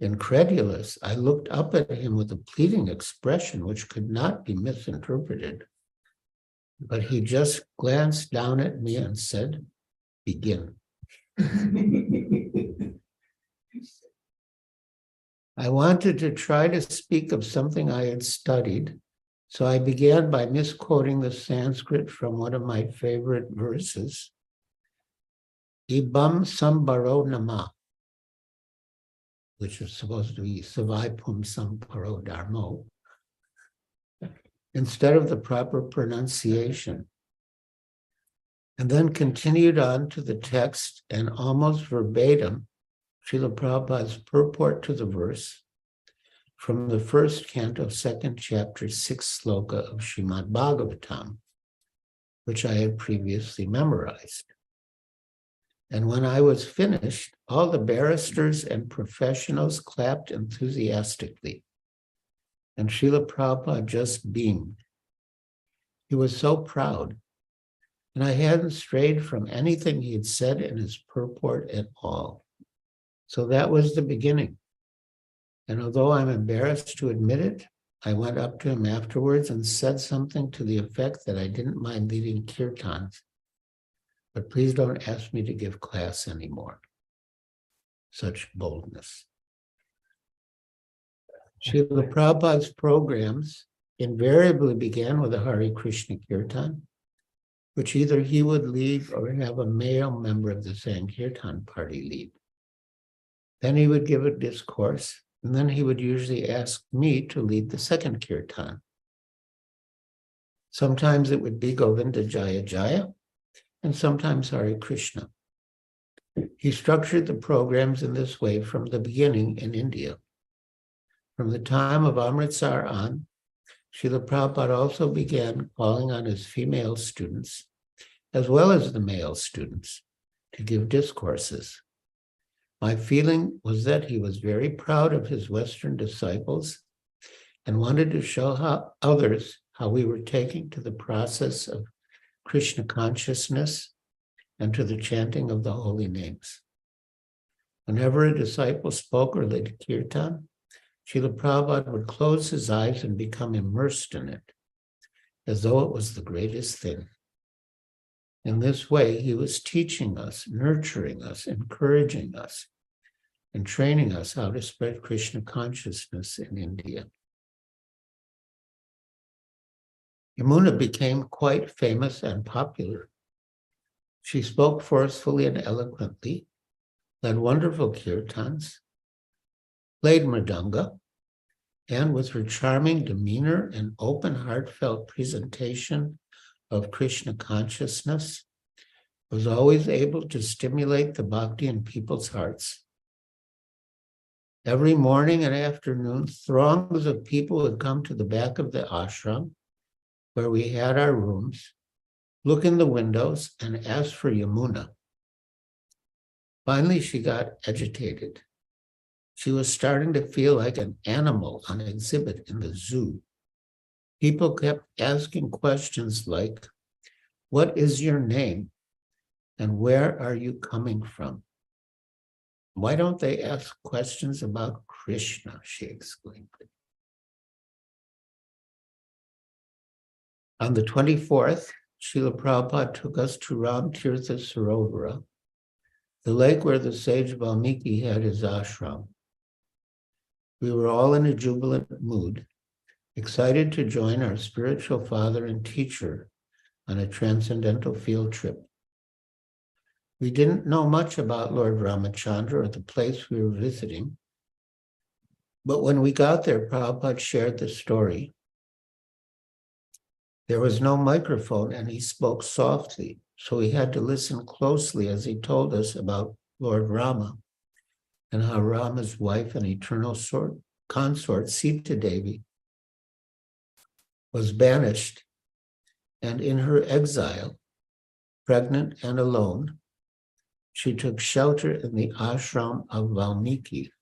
Incredulous, I looked up at him with a pleading expression which could not be misinterpreted. But he just glanced down at me and said, begin. I wanted to try to speak of something I had studied, so I began by misquoting the Sanskrit from one of my favorite verses, Ibam Sambaro Nama, which is supposed to be Savai Pum Samparo Dharmo, instead of the proper pronunciation, and then continued on to the text and almost verbatim Srila Prabhupada's purport to the verse from the first canto, second chapter, sixth sloka of Srimad Bhagavatam, which I had previously memorized. And when I was finished, all the barristers and professionals clapped enthusiastically. And Srila Prabhupada just beamed. He was so proud. And I hadn't strayed from anything he had said in his purport at all. So that was the beginning. And although I'm embarrassed to admit it, I went up to him afterwards and said something to the effect that I didn't mind leading kirtans, but please don't ask me to give class anymore. Such boldness. Srila Prabhupada's programs invariably began with a Hare Krishna Kirtan, which either he would lead or have a male member of the Sankirtan party lead. Then he would give a discourse, and then he would usually ask me to lead the second Kirtan. Sometimes it would be Govinda Jaya Jaya, and sometimes Hare Krishna. He structured the programs in this way from the beginning in India. From the time of Amritsar on, Srila Prabhupada also began calling on his female students, as well as the male students, to give discourses. My feeling was that he was very proud of his Western disciples and wanted to show others how we were taking to the process of Krishna consciousness and to the chanting of the holy names. Whenever a disciple spoke or led kirtan, Srila Prabhupada would close his eyes and become immersed in it, as though it was the greatest thing. In this way, he was teaching us, nurturing us, encouraging us, and training us how to spread Krishna consciousness in India. Yamuna became quite famous and popular. She spoke forcefully and eloquently, led wonderful kirtans, played mridanga, and with her charming demeanor and open, heartfelt presentation of Krishna consciousness, was always able to stimulate the bhakti in people's hearts. Every morning and afternoon, throngs of people would come to the back of the ashram, where we had our rooms, look in the windows, and ask for Yamuna. Finally, she got agitated. She was starting to feel like an animal on exhibit in the zoo. People kept asking questions like, "What is your name? And where are you coming from?" "Why don't they ask questions about Krishna?" she exclaimed. On the 24th, Srila Prabhupada took us to Ram Tirtha Sarovara, the lake where the sage Valmiki had his ashram. We were all in a jubilant mood, excited to join our spiritual father and teacher on a transcendental field trip. We didn't know much about Lord Ramachandra or the place we were visiting, but when we got there, Prabhupada shared the story. There was no microphone and he spoke softly, so we had to listen closely as he told us about Lord Rama and how Rama's wife and eternal consort, Sita Devi, was banished, and in her exile, pregnant and alone, she took shelter in the ashram of Valmiki,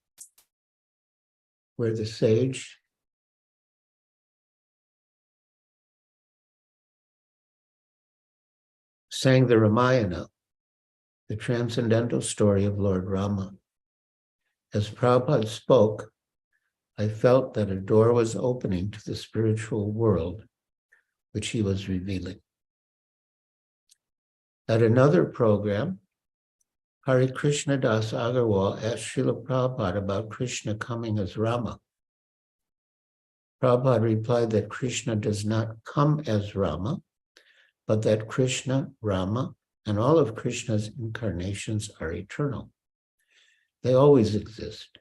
where the sage sang the Ramayana, the transcendental story of Lord Rama. As Prabhupada spoke, I felt that a door was opening to the spiritual world, which he was revealing. At another program, Hari Krishna Das Agarwal asked Srila Prabhupada about Krishna coming as Rama. Prabhupada replied that Krishna does not come as Rama, but that Krishna, Rama, and all of Krishna's incarnations are eternal. They always exist.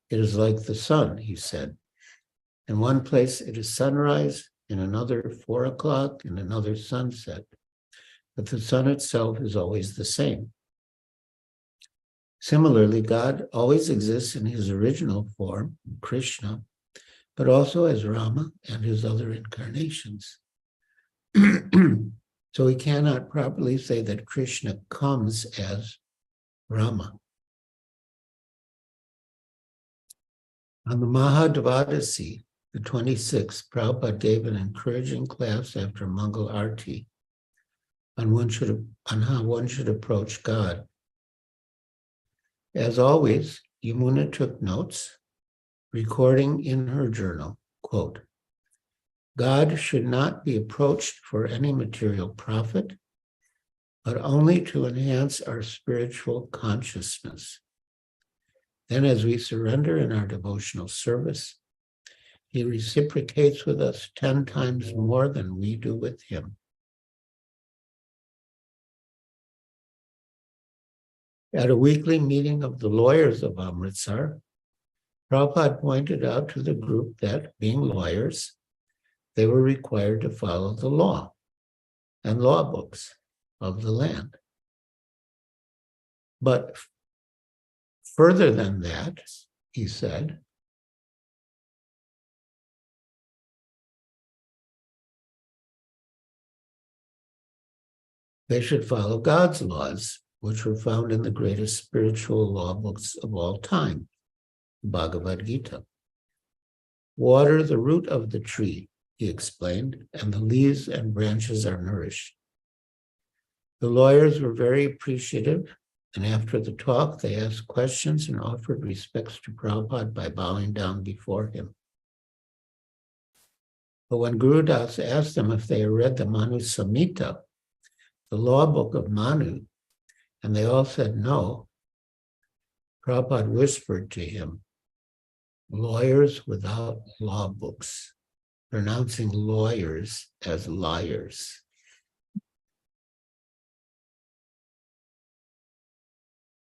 It is like the sun, he said. In one place it is sunrise, in another 4 o'clock, in another sunset. But the sun itself is always the same. Similarly, God always exists in his original form, Krishna, but also as Rama and his other incarnations. So we cannot properly say that Krishna comes as Rama. On the Mahadvadasi, the 26th, Prabhupada gave an encouraging class after Mangal Arti on how one should approach God. As always, Yamuna took notes, recording in her journal, quote, God should not be approached for any material profit, but only to enhance our spiritual consciousness. Then as we surrender in our devotional service, he reciprocates with us 10 times more than we do with him. At a weekly meeting of the lawyers of Amritsar, Prabhupada pointed out to the group that, being lawyers, they were required to follow the law and law books of the land. But further than that, he said, they should follow God's laws, which were found in the greatest spiritual law books of all time, Bhagavad Gita. Water the root of the tree, he explained, and the leaves and branches are nourished. The lawyers were very appreciative, and after the talk, they asked questions and offered respects to Prabhupada by bowing down before him. But when Guru Das asked them if they had read the Manu Samhita, the law book of Manu, and they all said no, Prabhupada whispered to him, lawyers without law books, pronouncing lawyers as liars.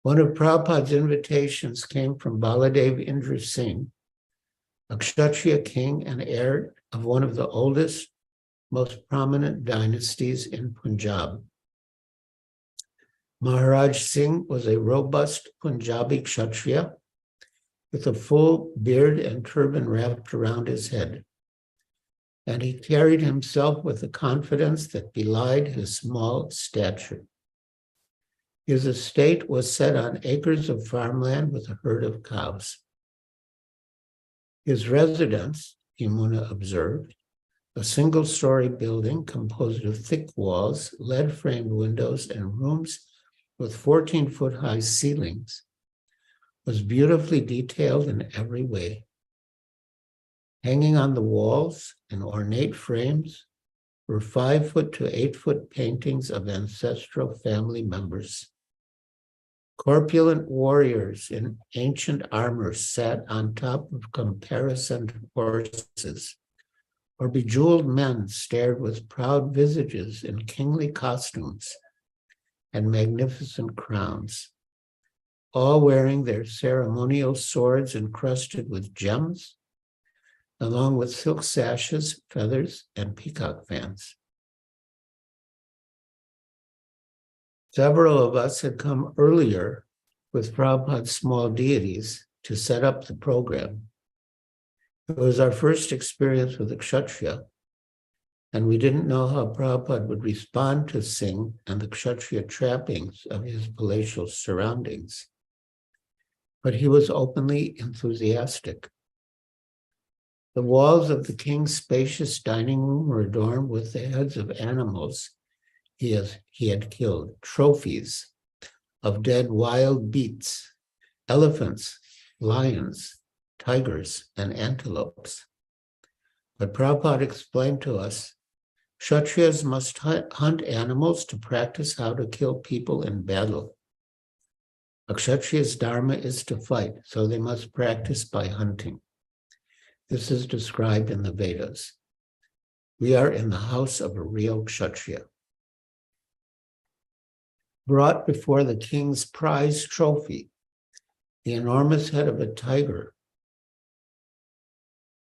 One of Prabhupada's invitations came from Baladev Indra Singh, a Kshatriya king and heir of one of the oldest, most prominent dynasties in Punjab. Maharaj Singh was a robust Punjabi Kshatriya with a full beard and turban wrapped around his head, and he carried himself with a confidence that belied his small stature. His estate was set on acres of farmland with a herd of cows. His residence, Yamuna observed, a single-story building composed of thick walls, lead-framed windows, and rooms with 14-foot-high ceilings, was beautifully detailed in every way. Hanging on the walls in ornate frames were 5-foot to 8-foot paintings of ancestral family members. Corpulent warriors in ancient armor sat on top of caparisoned horses, or bejeweled men stared with proud visages in kingly costumes and magnificent crowns, all wearing their ceremonial swords encrusted with gems, along with silk sashes, feathers, and peacock fans. Several of us had come earlier with Prabhupada's small deities to set up the program. It was our first experience with a Kshatriya, and we didn't know how Prabhupada would respond to Singh and the Kshatriya trappings of his palatial surroundings. But he was openly enthusiastic. The walls of the king's spacious dining room were adorned with the heads of animals he had killed, trophies of dead wild beasts, elephants, lions, tigers, and antelopes. But Prabhupada explained to us, Kshatriyas must hunt animals to practice how to kill people in battle. A Kshatriya's dharma is to fight, so they must practice by hunting. This is described in the Vedas. We are in the house of a real Kshatriya. Brought before the king's prize trophy, the enormous head of a tiger,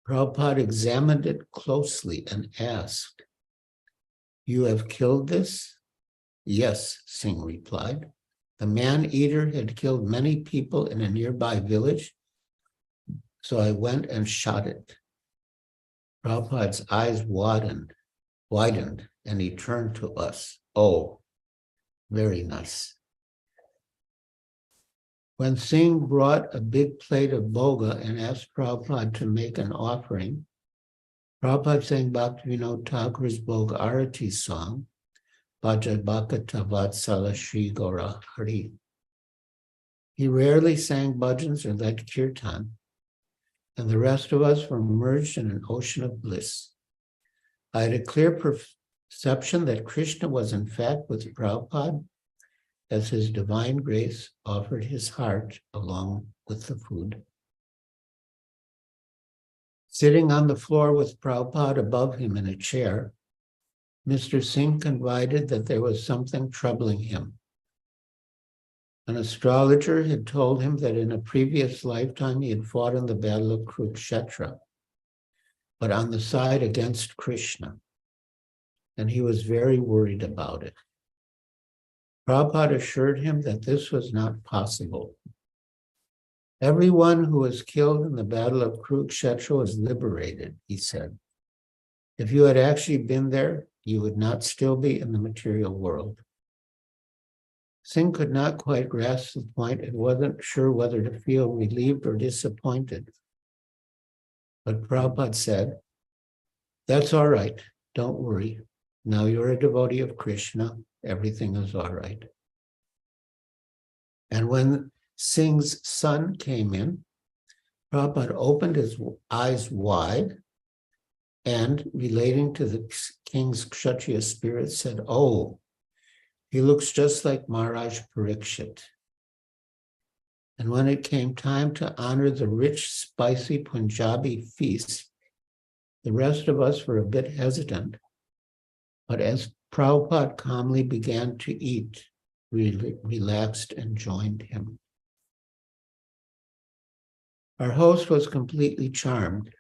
Prabhupada examined it closely and asked, "You have killed this?" "Yes," Singh replied. The man-eater had killed many people in a nearby village, so I went and shot it. Prabhupada's eyes widened, and he turned to us. Oh, very nice. When Singh brought a big plate of boga and asked Prabhupada to make an offering, Prabhupada sang Bhaktivinoda Thakur's Boga Arati song, Bhaja Bhakata Vatsala Shri Gora Hari. He rarely sang bhajans or led kirtan, and the rest of us were immersed in an ocean of bliss. I had a clear perception that Krishna was in fact with Prabhupada as his divine grace offered his heart along with the food. Sitting on the floor with Prabhupada above him in a chair, Mr. Singh confided that there was something troubling him. An astrologer had told him that in a previous lifetime he had fought in the battle of Kurukshetra, but on the side against Krishna, and he was very worried about it. Prabhupada assured him that this was not possible. Everyone who was killed in the battle of Kurukshetra was liberated, he said. If you had actually been there, you would not still be in the material world. Singh could not quite grasp the point and wasn't sure whether to feel relieved or disappointed. But Prabhupada said, "That's all right, don't worry. Now you're a devotee of Krishna, everything is all right." And when Singh's son came in, Prabhupada opened his eyes wide and, relating to the king's Kshatriya spirit, said, "Oh, he looks just like Maharaj Parikshit." And when it came time to honor the rich, spicy Punjabi feast, the rest of us were a bit hesitant. But as Prabhupada calmly began to eat, we relaxed and joined him. Our host was completely charmed.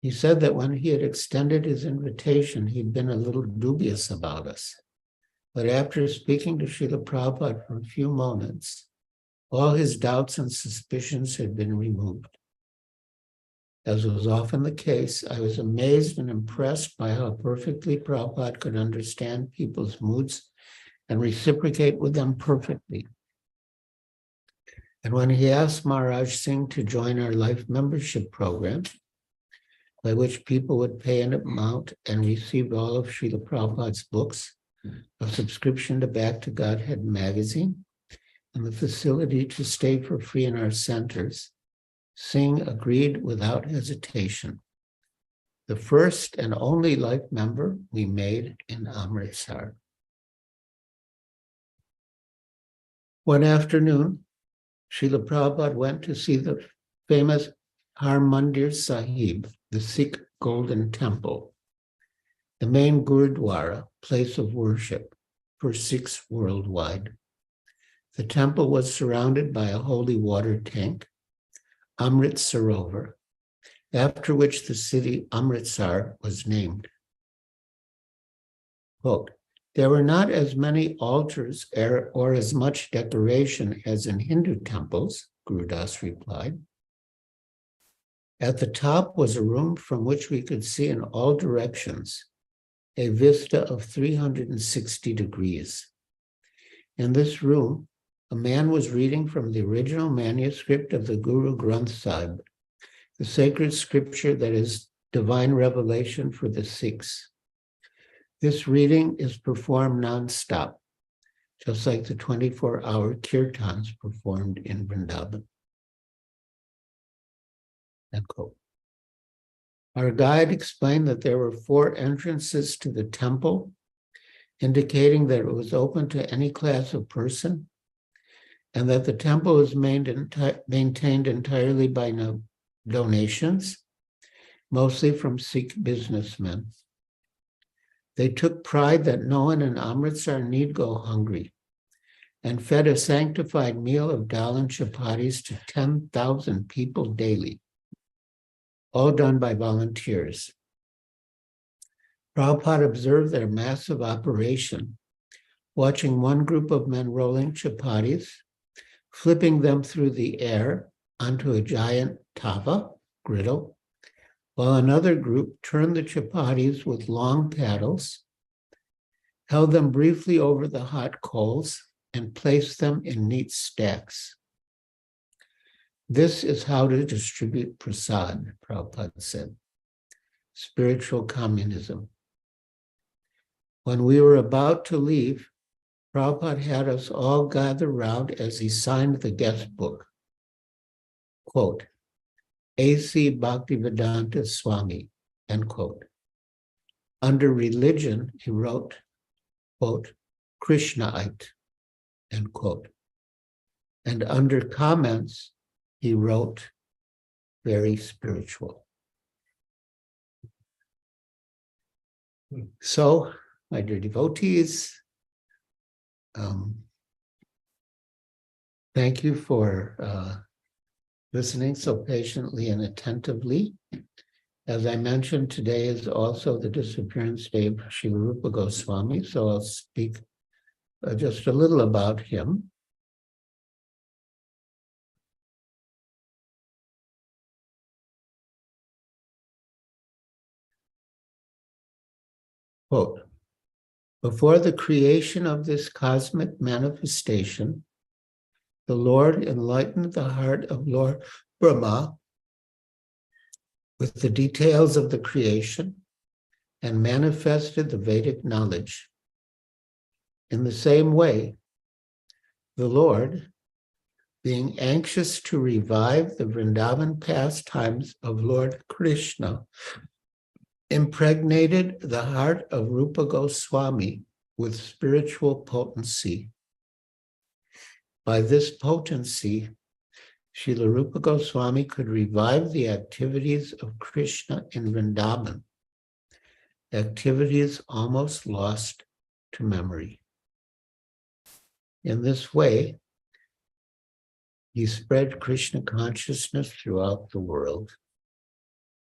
He said that when he had extended his invitation, he'd been a little dubious about us. But after speaking to Srila Prabhupada for a few moments, all his doubts and suspicions had been removed. As was often the case, I was amazed and impressed by how perfectly Prabhupada could understand people's moods and reciprocate with them perfectly. And when he asked Maharaj Singh to join our life membership program, by which people would pay an amount and receive all of Srila Prabhupada's books, a subscription to Back to Godhead magazine, and the facility to stay for free in our centers, Singh agreed without hesitation. The first and only life member we made in Amritsar. One afternoon, Srila Prabhupada went to see the famous Harmandir Sahib, the Sikh Golden Temple, the main Gurudwara, place of worship for Sikhs worldwide. The temple was surrounded by a holy water tank, Amrit Sarovar, after which the city Amritsar was named. Quote, "There were not as many altars or as much decoration as in Hindu temples," Guru Das replied. At the top was a room from which we could see in all directions, a vista of 360 degrees. In this room, a man was reading from the original manuscript of the Guru Granth Sahib, the sacred scripture that is divine revelation for the Sikhs. This reading is performed non-stop, just like the 24-hour kirtans performed in Vrindavan. End quote. Our guide explained that there were 4 entrances to the temple, indicating that it was open to any class of person, and that the temple was maintained entirely by donations, mostly from Sikh businessmen. They took pride that no one in Amritsar need go hungry, and fed a sanctified meal of dal and chapatis to 10,000 people daily, all done by volunteers. Prabhupada observed their massive operation, watching one group of men rolling chapatis, flipping them through the air onto a giant tava, griddle, while another group turned the chapatis with long paddles, held them briefly over the hot coals, and placed them in neat stacks. This is how to distribute prasad, Prabhupada said. Spiritual communism. When we were about to leave, Prabhupada had us all gather round as he signed the guest book. Quote, A.C. Bhaktivedanta Swami, end quote. Under religion, he wrote, quote, Krishnaite, end quote. And under comments, he wrote, very spiritual. So, my dear devotees, thank you for listening so patiently and attentively. As I mentioned, today is also the disappearance day of Srila Rupa Goswami, so I'll speak just a little about him. Quote, before the creation of this cosmic manifestation, the Lord enlightened the heart of Lord Brahma with the details of the creation and manifested the Vedic knowledge. In the same way, the Lord, being anxious to revive the Vrindavan pastimes of Lord Krishna, impregnated the heart of Rupa Goswami with spiritual potency. By this potency, Srila Rupa Goswami could revive the activities of Krishna in Vrindavan, activities almost lost to memory. In this way, he spread Krishna consciousness throughout the world.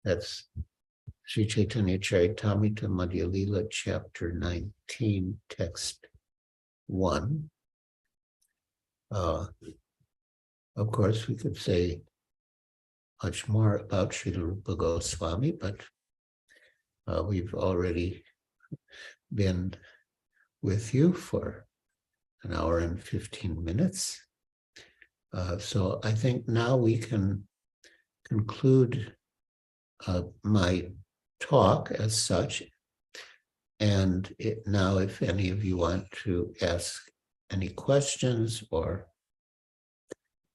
That's Sri Chaitanya Charitamrita Madhya Lila, chapter 19, text 1. Of course, we could say much more about Srila Rupa Goswami, but we've already been with you for an hour and 15 minutes. So I think now we can conclude my talk as such. And now if any of you want to ask any questions or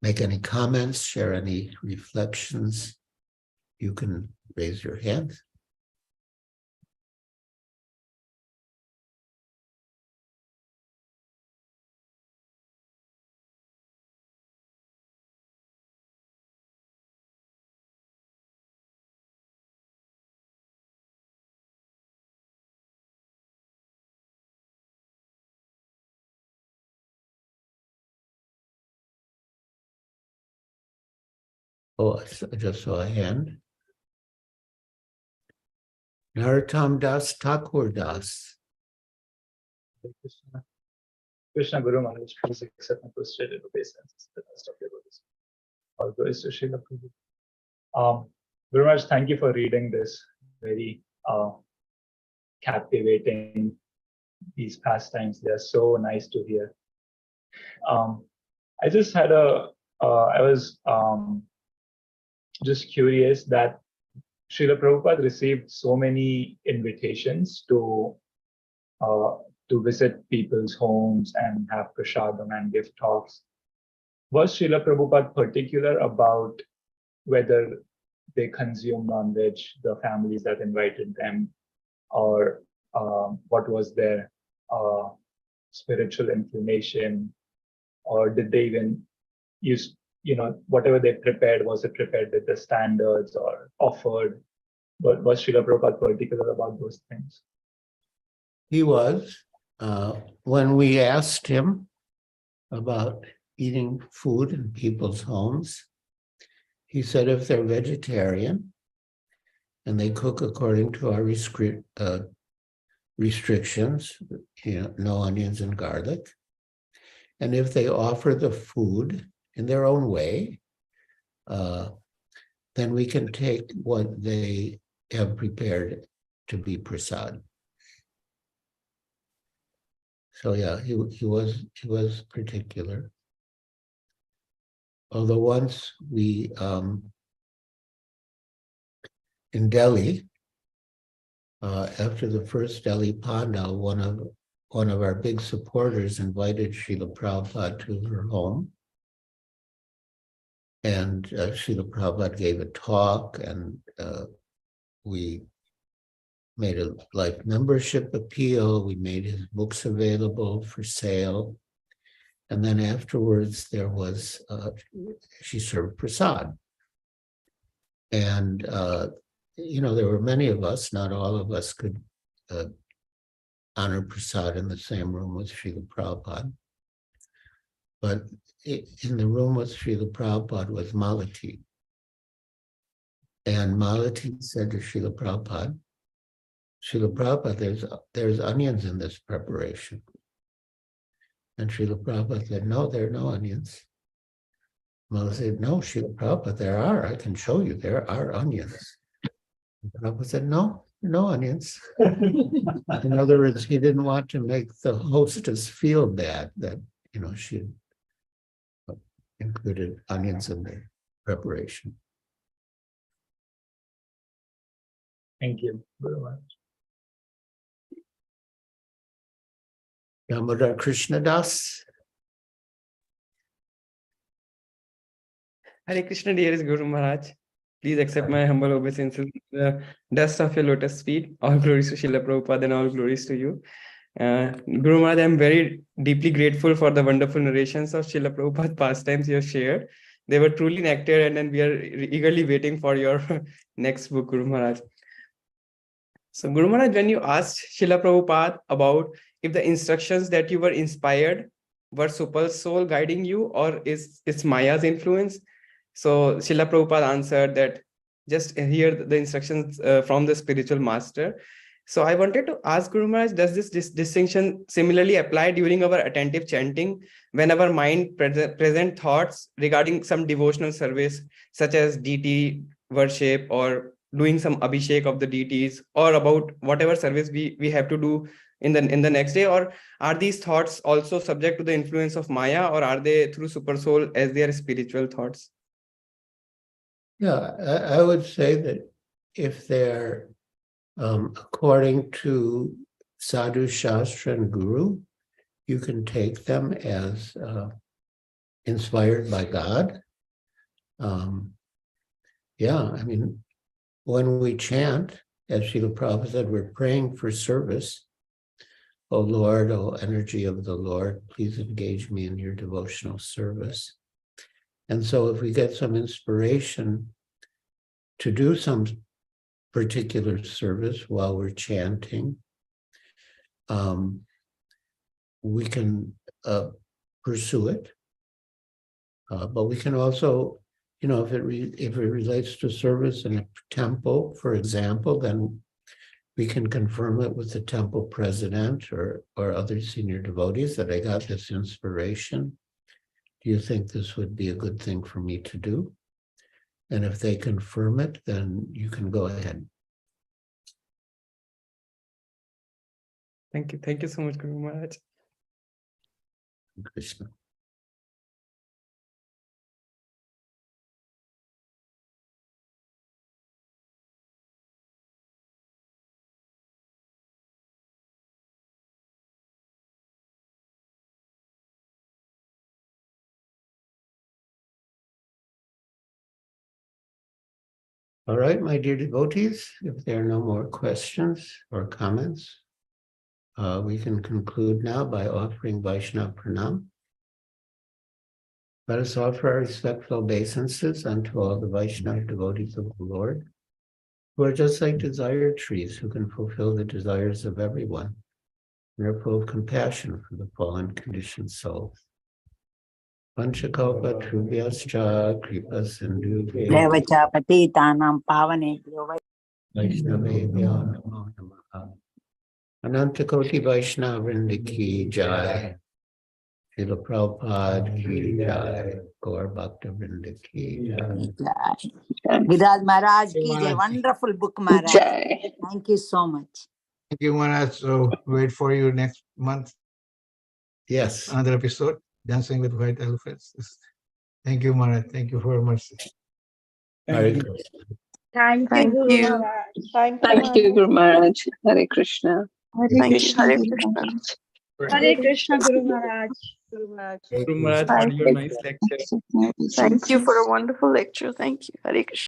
make any comments, share any reflections, you can raise your hand. Oh, I just saw a hand. Narottam Das Thakur Das. Krishna. Krishna Guru Maharaj, please accept my prostrated obeisance. The rest of your words. All glories to Srila Prabhu. Guru Maharaj, thank you for reading this very captivating, these pastimes. They are so nice to hear. I just had I was just curious that Srila Prabhupada received so many invitations to visit people's homes and have prasadam and give talks. Was Srila Prabhupada particular about whether they consume non-veg, the families that invited them, or what was their spiritual inclination, or did they even use, whatever they prepared, was it prepared with the standards or offered? But was Srila Prabhupada particular about those things? He was. When we asked him about eating food in people's homes, he said if they're vegetarian and they cook according to our restrictions, no onions and garlic. And if they offer the food in their own way, then we can take what they have prepared to be prasad. So yeah, he was particular. Although once we in Delhi, after the first Delhi Pandal, one of our big supporters invited Srila Prabhupada to her home. And Srila Prabhupada gave a talk, and we made a life membership appeal. We made his books available for sale. And then afterwards, there was, she served prasad. And, there were many of us, not all of us could honor prasad in the same room with Srila Prabhupada. But in the room with Srila Prabhupada was Malati. And Malati said to Srila Prabhupada, there's onions in this preparation. And Srila Prabhupada said, no, there are no onions. Malati said, no, Srila Prabhupada, there are. I can show you, there are onions. And Prabhupada said, no onions. In other words, he didn't want to make the hostess feel bad that, she included onions in the preparation. Thank you very much. Damodar Krishna Das. Hare Krishna, dearest Guru Maharaj. Please accept my humble obeisances. The dust of your lotus feet. All glories to Srila Prabhupada and all glories to you. Guru Maharaj, I am very deeply grateful for the wonderful narrations of Srila Prabhupada's pastimes you have shared. They were truly nectar, and then we are eagerly waiting for your next book, Guru Maharaj. So, Guru Maharaj, when you asked Srila Prabhupada about if the instructions that you were inspired were super soul guiding you, or is it's Maya's influence? So Srila Prabhupada answered that just hear the instructions from the spiritual master. So I wanted to ask Guru Maharaj, does this distinction similarly apply during our attentive chanting, when our mind present thoughts regarding some devotional service, such as deity worship or doing some abhishek of the deities, or about whatever service we have to do in the next day? Or are these thoughts also subject to the influence of Maya, or are they through super soul as they are spiritual thoughts? Yeah, I would say that if they're according to Sadhu, Shastra, and Guru, you can take them as inspired by God. When we chant, as Srila Prabhupada said, we're praying for service. O Lord, O energy of the Lord, please engage me in your devotional service. And so if we get some inspiration to do some particular service while we're chanting, we can pursue it. But we can also, if it relates to service in a temple, for example, then we can confirm it with the temple president or other senior devotees that I got this inspiration. Do you think this would be a good thing for me to do? And if they confirm it, then you can go ahead. Thank you. Thank you so much, Guru Maharaj. Krishna. All right, my dear devotees, if there are no more questions or comments, we can conclude now by offering Vaishnava Pranam. Let us offer our respectful obeisances unto all the Vaishnava devotees of the Lord, who are just like desire trees who can fulfill the desires of everyone, and are full of compassion for the fallen conditioned souls. Panchakalpa Trubhyascha Kripa Sindhu Devacha Patitanam Pavane Vaishnavebhyo Namo Namaha. Anantakoti Vaishnava Vrinda ki jai. Srila Prabhupada ki jai. Gaur Bhakta Vrinda ki jai. Giriraj Maharaj ki jai. Wonderful book, Maharaj. Thank you so much. Thank you, Maharaj. So wait for you next month, Yes. another episode, Dancing with White Elephants. Thank you, Maharaj. Thank you for mercy. Hare Krishna. Thank you, Thank Guru you. Maharaj. Thank you, Guru Maharaj. Hare Krishna. Thank you. Hare Krishna. Hare Krishna, Guru Maharaj. Guru Maharaj, for your nice lecture. Thank you for a wonderful lecture. Thank you. Hare Krishna.